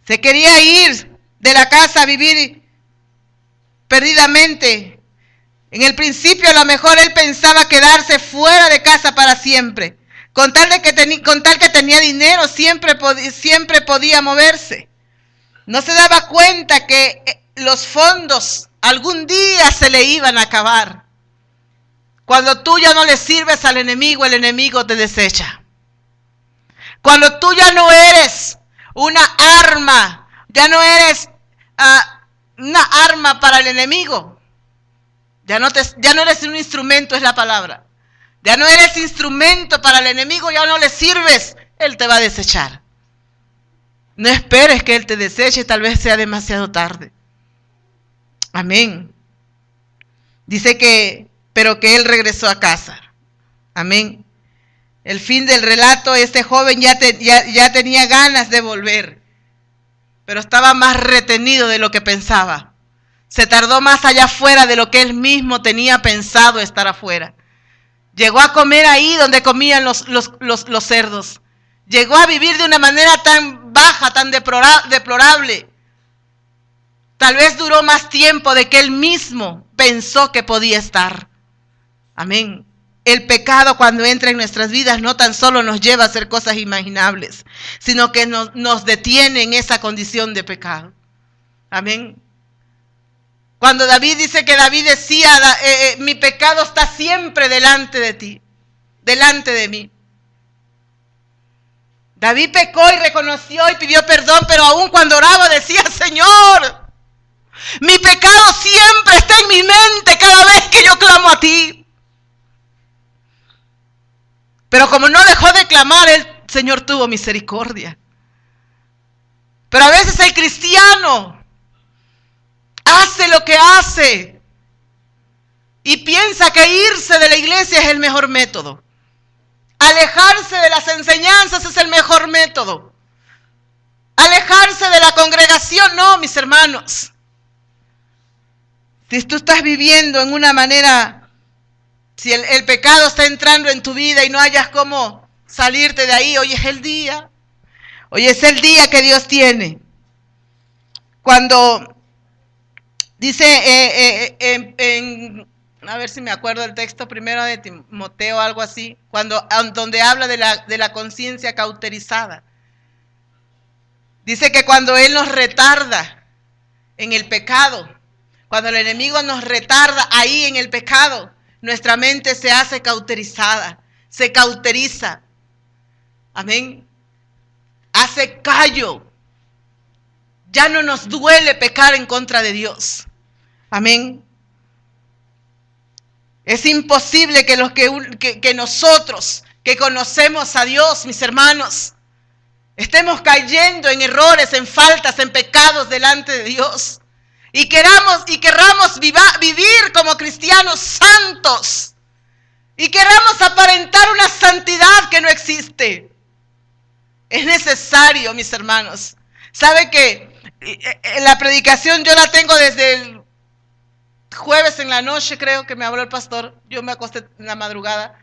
Se quería ir de la casa a vivir perdidamente. En el principio a lo mejor él pensaba quedarse fuera de casa para siempre. Con tal que tenía dinero, siempre podía moverse. No se daba cuenta que los fondos algún día se le iban a acabar. Cuando tú ya no le sirves al enemigo, el enemigo te desecha. Cuando tú ya no eres una arma, ya no eres una arma para el enemigo. Ya no eres un instrumento, es la palabra. Ya no eres instrumento para el enemigo, ya no le sirves. Él te va a desechar. No esperes que Él te deseche, tal vez sea demasiado tarde. Amén. Dice pero que Él regresó a casa. Amén. El fin del relato, este joven ya tenía ganas de volver, pero estaba más retenido de lo que pensaba. Se tardó más allá afuera de lo que él mismo tenía pensado estar afuera. Llegó a comer ahí donde comían los cerdos. Llegó a vivir de una manera tan baja, tan deplorable. Tal vez duró más tiempo de que él mismo pensó que podía estar. Amén. El pecado cuando entra en nuestras vidas no tan solo nos lleva a hacer cosas imaginables, sino que nos detiene en esa condición de pecado. Amén. Cuando David dice que David decía, mi pecado está siempre delante de ti, delante de mí. David pecó y reconoció y pidió perdón, pero aún cuando oraba decía, Señor, mi pecado siempre está en mi mente cada vez que yo clamo a ti. Pero como no dejó de clamar, el Señor tuvo misericordia. Pero a veces el cristiano hace lo que hace y piensa que irse de la iglesia es el mejor método. Alejarse de las enseñanzas es el mejor método. Alejarse de la congregación, no, mis hermanos. Si tú estás viviendo en una manera, si el pecado está entrando en tu vida y no hayas cómo salirte de ahí, hoy es el día. Hoy es el día que Dios tiene. Cuando dice a ver si me acuerdo el texto primero de Timoteo, algo así, donde habla de la conciencia cauterizada. Dice que cuando Él nos retarda en el pecado, cuando el enemigo nos retarda ahí en el pecado, nuestra mente se hace cauterizada, se cauteriza. Amén. Hace callo. Ya no nos duele pecar en contra de Dios. Amén. Es imposible que nosotros que conocemos a Dios, mis hermanos, estemos cayendo en errores, en faltas, en pecados delante de Dios. Y querramos vivir como cristianos santos. Y queramos aparentar una santidad que no existe. Es necesario, mis hermanos. ¿Sabe que la predicación yo la tengo desde el jueves en la noche, creo que me habló el pastor? Yo me acosté en la madrugada.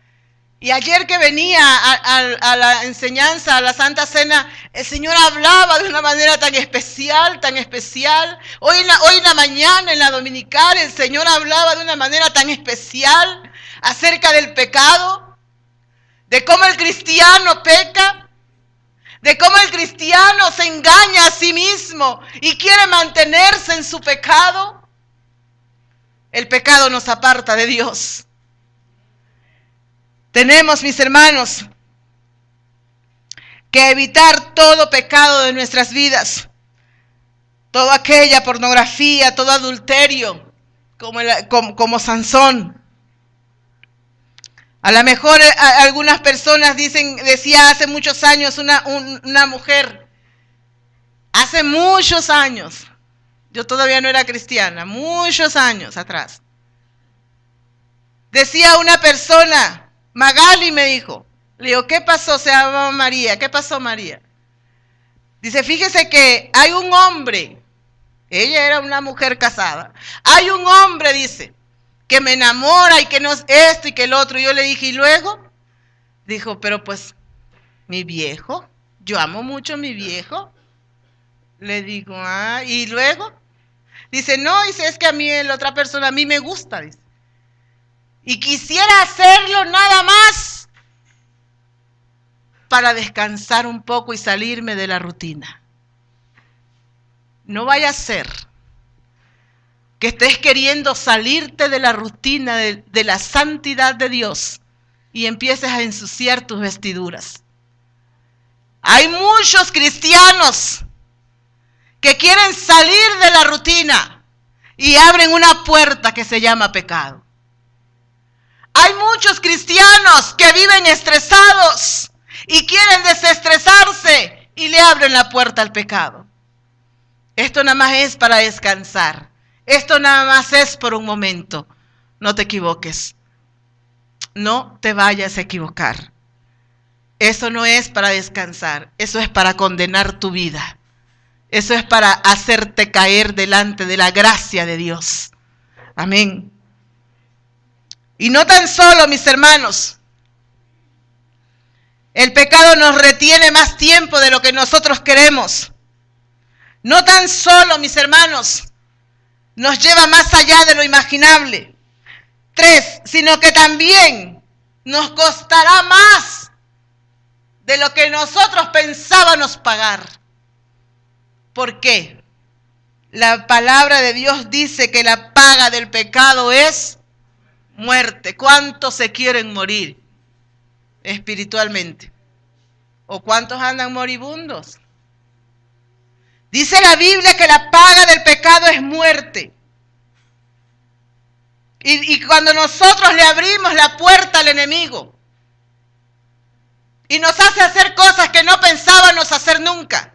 Y ayer que venía a la enseñanza, a la Santa Cena, el Señor hablaba de una manera tan especial, tan especial. Hoy en la mañana, en la dominical, el Señor hablaba de una manera tan especial acerca del pecado, de cómo el cristiano peca, de cómo el cristiano se engaña a sí mismo y quiere mantenerse en su pecado. El pecado nos aparta de Dios. Tenemos, mis hermanos, que evitar todo pecado de nuestras vidas. Toda aquella pornografía, todo adulterio, como Sansón. A lo mejor algunas personas decía hace muchos años una mujer, hace muchos años, yo todavía no era cristiana, muchos años atrás. Decía una persona, Magali me dijo, le digo, ¿qué pasó? Se llamaba María, ¿qué pasó María? Dice, fíjese que hay un hombre, ella era una mujer casada, hay un hombre, dice, que me enamora y que no es esto y que el otro. Y yo le dije, ¿y luego? Dijo, pero pues, mi viejo, yo amo mucho a mi viejo. Le digo, ¿y luego? Dice, no, dice, es que a mí la otra persona, a mí me gusta, dice. Y quisiera hacerlo nada más para descansar un poco y salirme de la rutina. No vaya a ser que estés queriendo salirte de la rutina de la santidad de Dios y empieces a ensuciar tus vestiduras. Hay muchos cristianos que quieren salir de la rutina, y abren una puerta que se llama pecado. Hay muchos cristianos que viven estresados y quieren desestresarse y le abren la puerta al pecado. Esto nada más es para descansar. Esto nada más es por un momento. No te equivoques. No te vayas a equivocar. Eso no es para descansar. Eso es para condenar tu vida. Eso es para hacerte caer delante de la gracia de Dios. Amén. Y no tan solo, mis hermanos, el pecado nos retiene más tiempo de lo que nosotros queremos. No tan solo, mis hermanos, nos lleva más allá de lo imaginable. 3, sino que también nos costará más de lo que nosotros pensábamos pagar. ¿Por qué? La palabra de Dios dice que la paga del pecado es muerte. ¿Cuántos se quieren morir espiritualmente? ¿O cuántos andan moribundos? Dice la Biblia que la paga del pecado es muerte. Y cuando nosotros le abrimos la puerta al enemigo y nos hace hacer cosas que no pensábamos hacer nunca,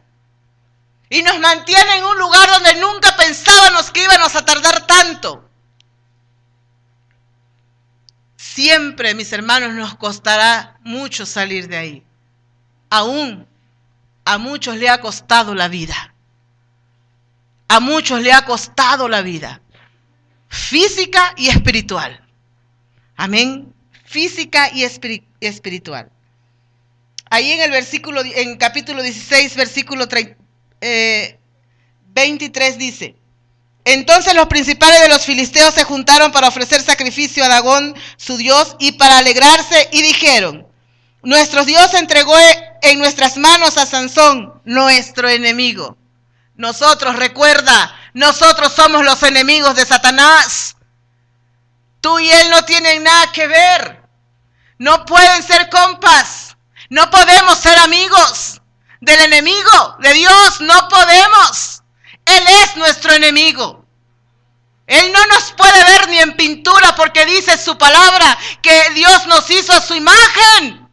y nos mantiene en un lugar donde nunca pensábamos que íbamos a tardar tanto, siempre, mis hermanos, nos costará mucho salir de ahí. Aún a muchos le ha costado la vida. A muchos le ha costado la vida. Física y espiritual. Amén. Física y espiritual. Ahí en capítulo 16, versículo 23 dice: entonces los principales de los filisteos se juntaron para ofrecer sacrificio a Dagón, su dios, y para alegrarse, y dijeron: nuestro Dios entregó en nuestras manos a Sansón, nuestro enemigo. Nosotros, recuerda, nosotros somos los enemigos de Satanás. Tú y él no tienen nada que ver. No pueden ser compas. No podemos ser amigos del enemigo de Dios. No podemos. Él es nuestro enemigo. Él no nos puede ver ni en pintura, porque dice su palabra que Dios nos hizo a su imagen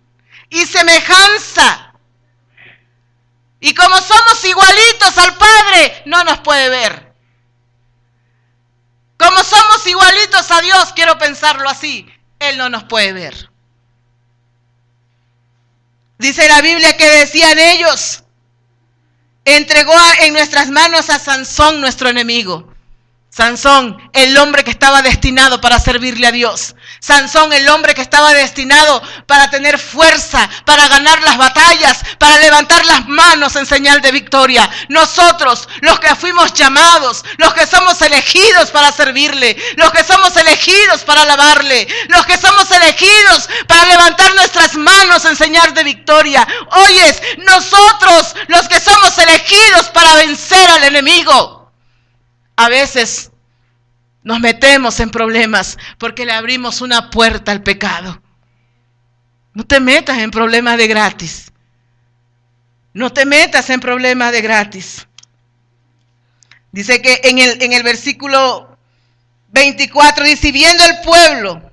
y semejanza. Y como somos igualitos al Padre, no nos puede ver. Como somos igualitos a Dios, quiero pensarlo así, Él no nos puede ver. Dice la Biblia que decían ellos: entregó en nuestras manos a Sansón, nuestro enemigo. Sansón, el hombre que estaba destinado para servirle a Dios. Sansón, el hombre que estaba destinado para tener fuerza, para ganar las batallas, para levantar las manos en señal de victoria. Nosotros, los que fuimos llamados, los que somos elegidos para servirle, los que somos elegidos para alabarle, los que somos elegidos para levantar nuestras manos en señal de victoria. Oyes, nosotros, los que somos elegidos para vencer al enemigo. A veces nos metemos en problemas porque le abrimos una puerta al pecado. No te metas en problemas de gratis. No te metas en problemas de gratis. Dice que en el versículo 24 dice: y viendo el pueblo,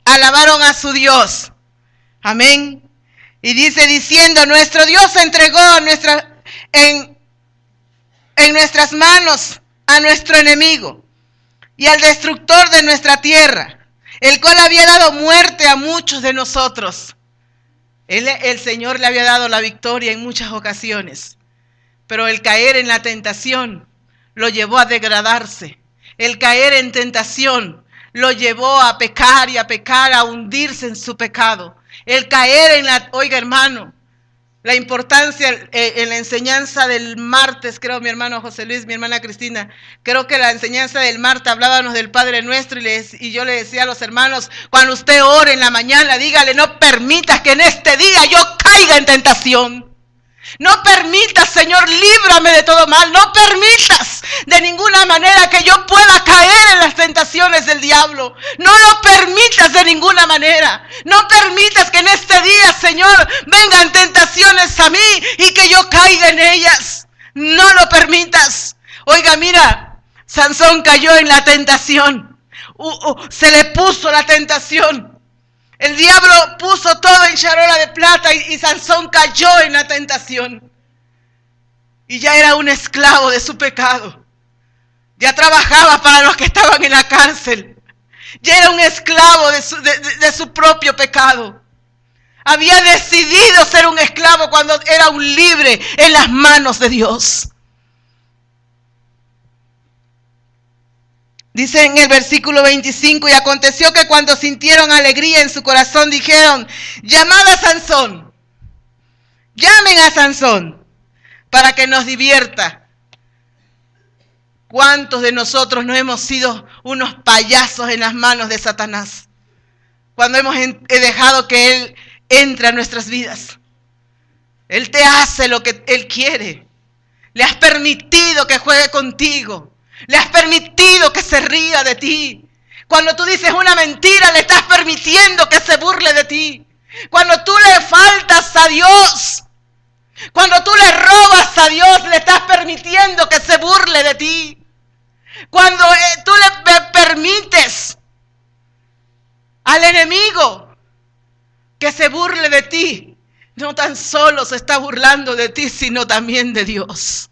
alabaron a su Dios. Amén. Y dice diciendo: nuestro Dios se entregó en nuestras manos a nuestro enemigo y al destructor de nuestra tierra, el cual había dado muerte a muchos de nosotros. El Señor le había dado la victoria en muchas ocasiones, pero el caer en la tentación lo llevó a degradarse. El caer en tentación lo llevó a pecar y a pecar, a hundirse en su pecado. El caer oiga hermano, la importancia en la enseñanza del martes, creo mi hermano José Luis, mi hermana Cristina, creo que la enseñanza del martes hablábamos del Padre Nuestro y yo le decía a los hermanos: cuando usted ore en la mañana, dígale: no permitas que en este día yo caiga en tentación. No permitas, Señor, líbrame de todo mal. No permitas de ninguna manera que yo pueda caer en las tentaciones del diablo. No lo permitas de ninguna manera. No permitas que en este día, Señor, vengan tentaciones a mí y que yo caiga en ellas. No lo permitas. Oiga, mira, Sansón cayó en la tentación. Se le puso la tentación. El diablo puso todo en charola de plata y Sansón cayó en la tentación. Y ya era un esclavo de su pecado. Ya trabajaba para los que estaban en la cárcel. Ya era un esclavo de su propio pecado. Había decidido ser un esclavo cuando era un libre en las manos de Dios. Dice en el versículo 25, y aconteció que cuando sintieron alegría en su corazón, dijeron, llamad a Sansón, llamen a Sansón, para que nos divierta. ¿Cuántos de nosotros no hemos sido unos payasos en las manos de Satanás? Cuando hemos dejado que Él entre a nuestras vidas. Él te hace lo que Él quiere. Le has permitido que juegue contigo. Le has permitido que se ría de ti. Cuando tú dices una mentira, le estás permitiendo que se burle de ti. Cuando tú le faltas a Dios, cuando tú le robas a Dios, le estás permitiendo que se burle de ti. Cuando tú le permites al enemigo que se burle de ti, no tan solo se está burlando de ti, sino también de Dios.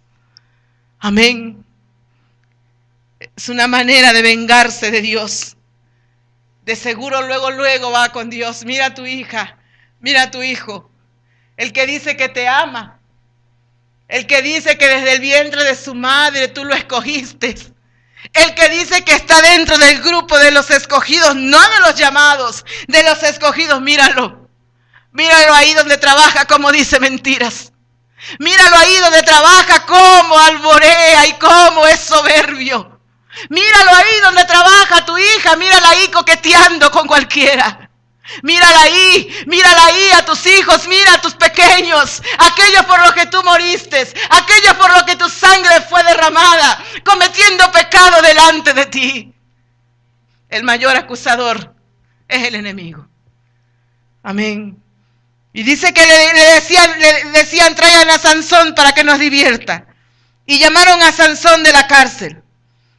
Amén. Es una manera de vengarse de Dios. De seguro luego va con Dios. Mira a tu hija, mira a tu hijo. El que dice que te ama. El que dice que desde el vientre de su madre tú lo escogiste. El que dice que está dentro del grupo de los escogidos, no de los llamados, de los escogidos, míralo. Míralo ahí donde trabaja como dice mentiras. Míralo ahí donde trabaja como alborea y como es soberbio. Míralo ahí donde trabaja tu hija, mírala ahí coqueteando con cualquiera. Mírala ahí a tus hijos, mira a tus pequeños, aquellos por los que tú moriste, aquellos por los que tu sangre fue derramada, cometiendo pecado delante de ti. El mayor acusador es el enemigo. Amén. Y dice que le decían, traigan a Sansón para que nos divierta. Y llamaron a Sansón de la cárcel.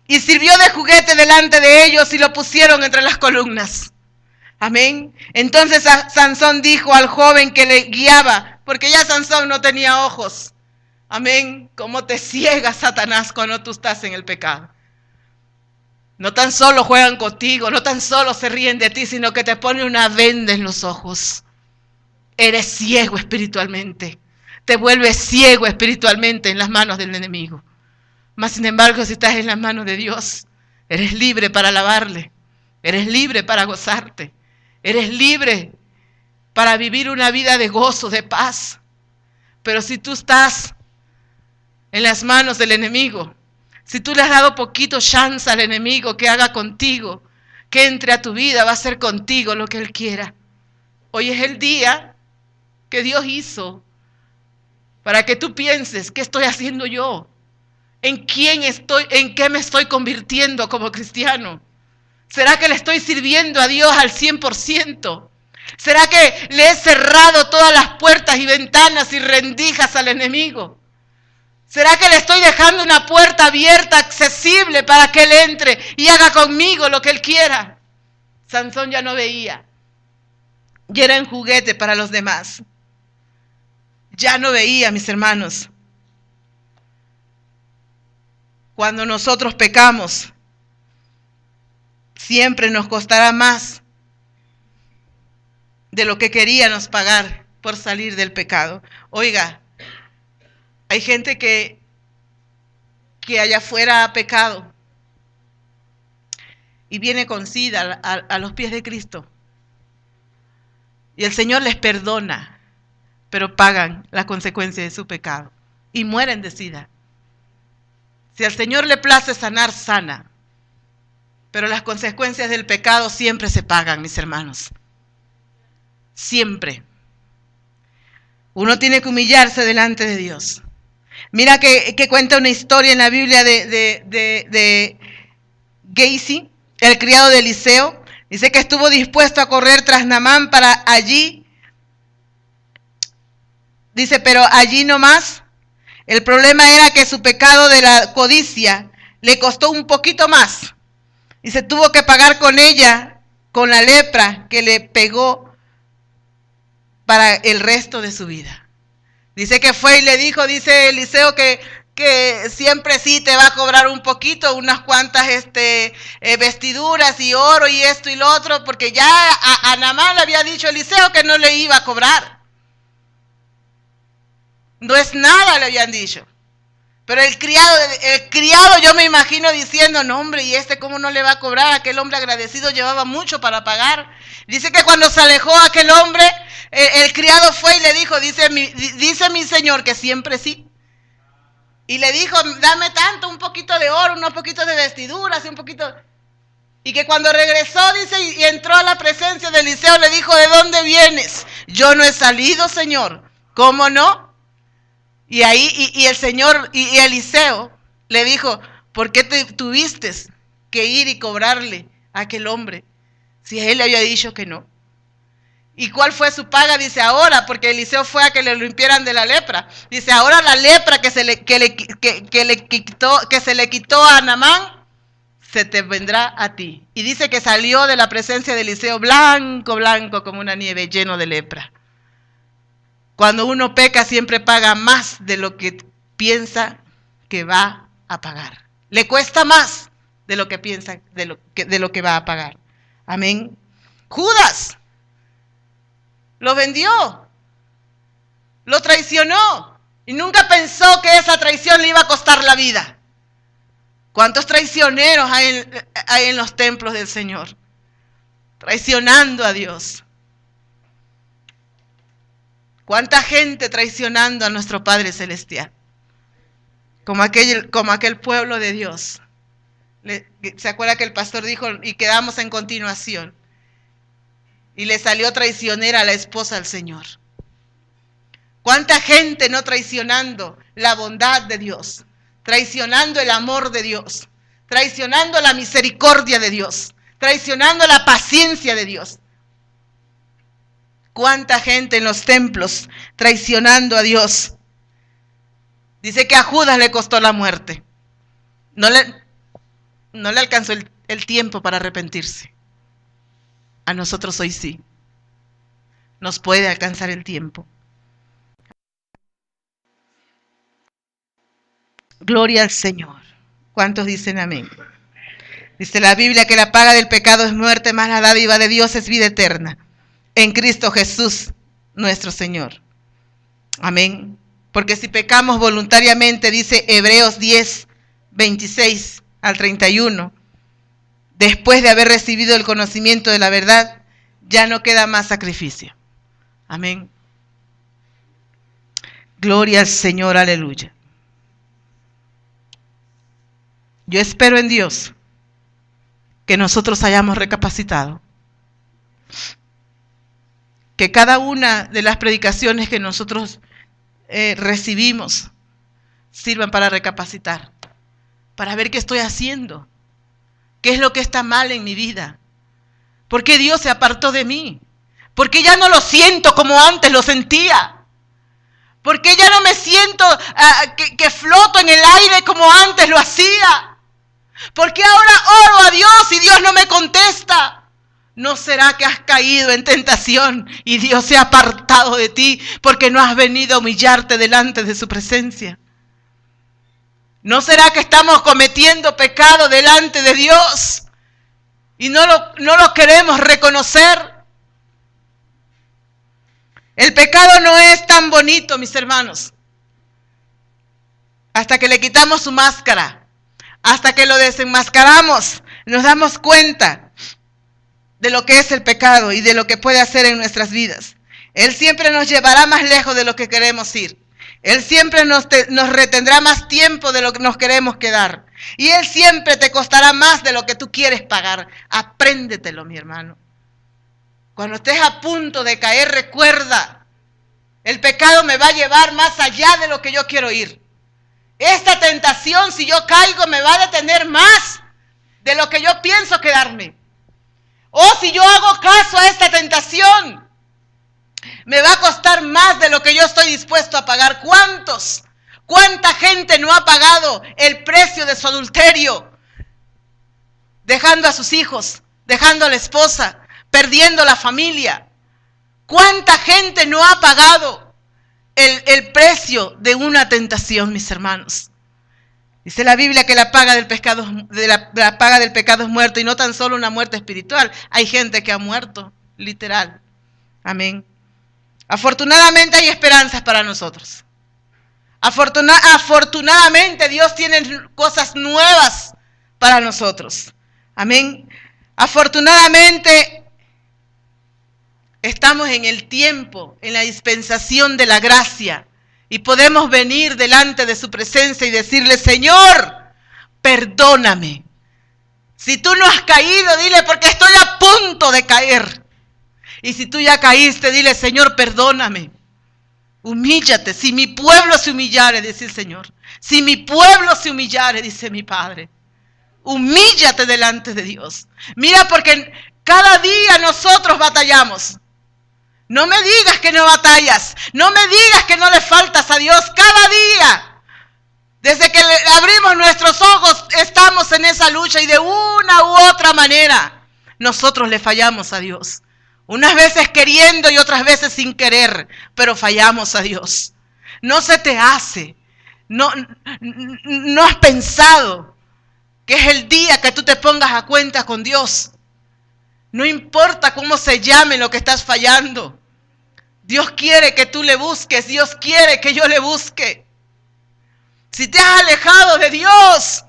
Y sirvió de juguete delante de ellos y lo pusieron entre las columnas. Amén. Entonces Sansón dijo al joven que le guiaba, porque ya Sansón no tenía ojos. Amén. Cómo te ciega Satanás cuando tú estás en el pecado. No tan solo juegan contigo, no tan solo se ríen de ti, sino que te pone una venda en los ojos. Eres ciego espiritualmente. Te vuelves ciego espiritualmente en las manos del enemigo. Mas sin embargo, si estás en las manos de Dios, eres libre para alabarle. Eres libre para gozarte. Eres libre para vivir una vida de gozo, de paz. Pero si tú estás en las manos del enemigo, si tú le has dado poquito chance al enemigo que haga contigo, que entre a tu vida, va a hacer contigo lo que él quiera. Hoy es el día que Dios hizo para que tú pienses, ¿qué estoy haciendo yo? ¿En quién estoy? ¿En qué me estoy convirtiendo como cristiano? ¿Será que le estoy sirviendo a Dios al 100%? ¿Será que le he cerrado todas las puertas y ventanas y rendijas al enemigo? ¿Será que le estoy dejando una puerta abierta, accesible para que él entre y haga conmigo lo que él quiera? Sansón ya no veía. Ya era un juguete para los demás. Ya no veía, mis hermanos. Cuando nosotros pecamos, siempre nos costará más de lo que queríamos pagar por salir del pecado. Oiga, hay gente que allá afuera ha pecado y viene con sida a los pies de Cristo. Y el Señor les perdona, pero pagan la consecuencia de su pecado y mueren de sida. Si al Señor le place sanar, sana. Pero las consecuencias del pecado siempre se pagan, mis hermanos. Siempre. Uno tiene que humillarse delante de Dios. Mira que cuenta una historia en la Biblia de Gehazi, el criado de Eliseo. Dice que estuvo dispuesto a correr tras Naamán para allí. Dice, pero allí no más. El problema era que su pecado de la codicia le costó un poquito más y se tuvo que pagar con ella, con la lepra que le pegó para el resto de su vida. Dice que fue y le dijo, dice Eliseo, que siempre sí te va a cobrar un poquito, unas cuantas vestiduras y oro y esto y lo otro, porque ya a Naamán le había dicho Eliseo que no le iba a cobrar. No es nada, le habían dicho. Pero el criado yo me imagino diciendo, no hombre, ¿y cómo no le va a cobrar? Aquel hombre agradecido llevaba mucho para pagar. Dice que cuando se alejó aquel hombre, el criado fue y le dijo, dice mi señor que siempre sí. Y le dijo, dame tanto, un poquito de oro, unos poquitos de vestiduras, un poquito. Y que cuando regresó, dice, y entró a la presencia de Eliseo, le dijo, ¿de dónde vienes? Yo no he salido, Señor. ¿Cómo no? Y ahí, y el Señor, y Eliseo le dijo, ¿por qué tuviste que ir y cobrarle a aquel hombre si él le había dicho que no? ¿Y cuál fue su paga? Dice, ahora, porque Eliseo fue a que le limpiaran de la lepra. Dice, ahora la lepra que se le quitó a Naamán, se te vendrá a ti. Y dice que salió de la presencia de Eliseo blanco, blanco como una nieve, lleno de lepra. Cuando uno peca siempre paga más de lo que piensa que va a pagar. Le cuesta más de lo que piensa, de lo que va a pagar. Amén. Judas lo vendió, lo traicionó y nunca pensó que esa traición le iba a costar la vida. ¿Cuántos traicioneros hay en los templos del Señor? Traicionando a Dios. ¿Cuánta gente traicionando a nuestro Padre Celestial? Como aquel pueblo de Dios. ¿Se acuerda que el pastor dijo, y quedamos en continuación? Y le salió traicionera a la esposa del Señor. ¿Cuánta gente no traicionando la bondad de Dios? Traicionando el amor de Dios. Traicionando la misericordia de Dios. Traicionando la paciencia de Dios. ¿Cuánta gente en los templos traicionando a Dios? Dice que a Judas le costó la muerte. No le alcanzó el tiempo para arrepentirse. A nosotros hoy sí. Nos puede alcanzar el tiempo. Gloria al Señor. ¿Cuántos dicen amén? Dice la Biblia que la paga del pecado es muerte, mas la dádiva de Dios es vida eterna. En Cristo Jesús, nuestro Señor. Amén. Porque si pecamos voluntariamente, dice Hebreos 10, 26 al 31, después de haber recibido el conocimiento de la verdad, ya no queda más sacrificio. Amén. Gloria al Señor, aleluya. Yo espero en Dios que nosotros hayamos recapacitado. Que cada una de las predicaciones que nosotros recibimos sirvan para recapacitar, para ver qué estoy haciendo, qué es lo que está mal en mi vida, por qué Dios se apartó de mí, por qué ya no lo siento como antes lo sentía, por qué ya no me siento que floto en el aire como antes lo hacía, por qué ahora oro a Dios y Dios no me contesta. ¿No será que has caído en tentación y Dios se ha apartado de ti porque no has venido a humillarte delante de su presencia? ¿No será que estamos cometiendo pecado delante de Dios y no lo queremos reconocer? El pecado no es tan bonito, mis hermanos, hasta que le quitamos su máscara, hasta que lo desenmascaramos, nos damos cuenta de lo que es el pecado y de lo que puede hacer en nuestras vidas. Él siempre nos llevará más lejos de lo que queremos ir. Él siempre nos retendrá más tiempo de lo que nos queremos quedar. Y Él siempre te costará más de lo que tú quieres pagar. Apréndetelo, mi hermano. Cuando estés a punto de caer, recuerda, el pecado me va a llevar más allá de lo que yo quiero ir. Esta tentación, si yo caigo, me va a detener más de lo que yo pienso quedarme. O si yo hago caso a esta tentación, me va a costar más de lo que yo estoy dispuesto a pagar. ¿Cuántos ¿Cuánta gente no ha pagado el precio de su adulterio? Dejando a sus hijos, dejando a la esposa, perdiendo la familia. ¿Cuánta gente no ha pagado el precio de una tentación, mis hermanos? Dice la Biblia que la paga del pecado es muerto, y no tan solo una muerte espiritual. Hay gente que ha muerto, literal. Amén. Afortunadamente hay esperanzas para nosotros. Afortunadamente Dios tiene cosas nuevas para nosotros. Amén. Afortunadamente estamos en el tiempo, en la dispensación de la gracia. Y podemos venir delante de su presencia y decirle: Señor, perdóname. Si tú no has caído, dile: porque estoy a punto de caer. Y si tú ya caíste, dile: Señor, perdóname. Humíllate. Si mi pueblo se humillare, dice el Señor. Si mi pueblo se humillare, dice mi Padre. Humíllate delante de Dios. Mira, porque cada día nosotros batallamos. No me digas que no batallas. No me digas que no le faltas a Dios. Cada día, desde que abrimos nuestros ojos, estamos en esa lucha, y de una u otra manera nosotros le fallamos a Dios. Unas veces queriendo y otras veces sin querer, pero fallamos a Dios. No se te hace. No has pensado que es el día que tú te pongas a cuenta con Dios. No importa cómo se llame lo que estás fallando. Dios quiere que tú le busques. Dios quiere que yo le busque. Si te has alejado de Dios,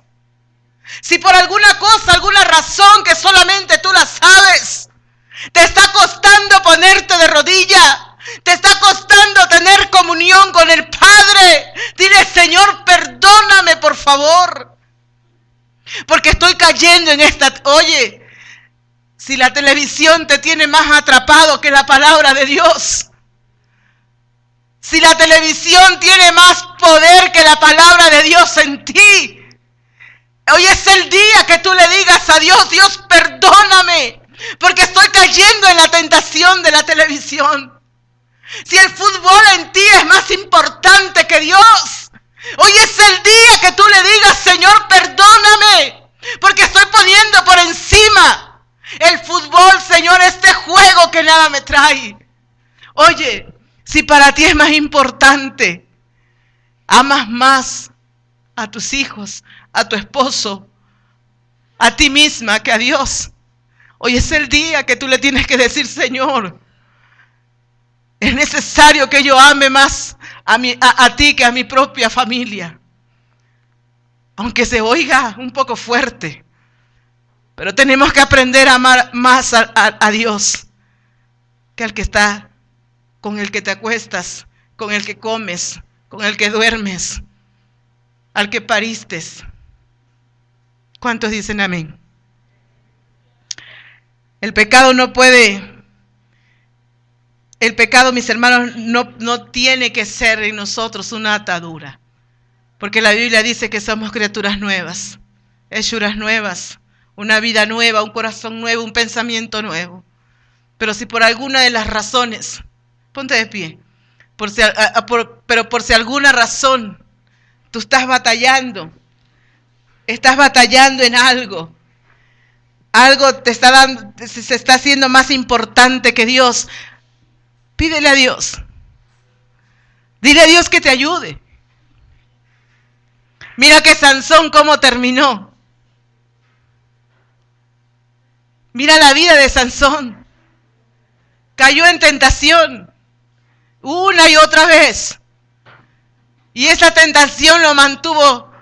si por alguna cosa, alguna razón que solamente tú la sabes, te está costando ponerte de rodilla, te está costando tener comunión con el Padre, dile: Señor, perdóname, por favor, porque estoy cayendo en esta... Oye, si la televisión te tiene más atrapado que la palabra de Dios, si la televisión tiene más poder que la palabra de Dios en ti, hoy es el día que tú le digas a Dios: Dios, perdóname, porque estoy cayendo en la tentación de la televisión. Si el fútbol en ti es más importante que Dios, hoy es el día que tú le digas: Señor, perdóname, porque estoy poniendo por encima el fútbol, Señor, este juego que nada me trae. Oye, si para ti es más importante, amas más a tus hijos, a tu esposo, a ti misma que a Dios, hoy es el día que tú le tienes que decir: Señor, es necesario que yo ame más a ti que a mi propia familia. Aunque se oiga un poco fuerte, pero tenemos que aprender a amar más a Dios que al que está, con el que te acuestas, con el que comes, con el que duermes, al que pariste. ¿Cuántos dicen amén? El pecado, mis hermanos, no tiene que ser en nosotros una atadura. Porque la Biblia dice que somos criaturas nuevas, hechuras nuevas, una vida nueva, un corazón nuevo, un pensamiento nuevo. Pero si por alguna de las razones, ponte de pie, pero por si alguna razón tú estás batallando en algo se está haciendo más importante que Dios, pídele a Dios. Dile a Dios que te ayude. Mira que Sansón cómo terminó. Mira la vida de Sansón. Cayó en tentación una y otra vez. Y esa tentación lo mantuvo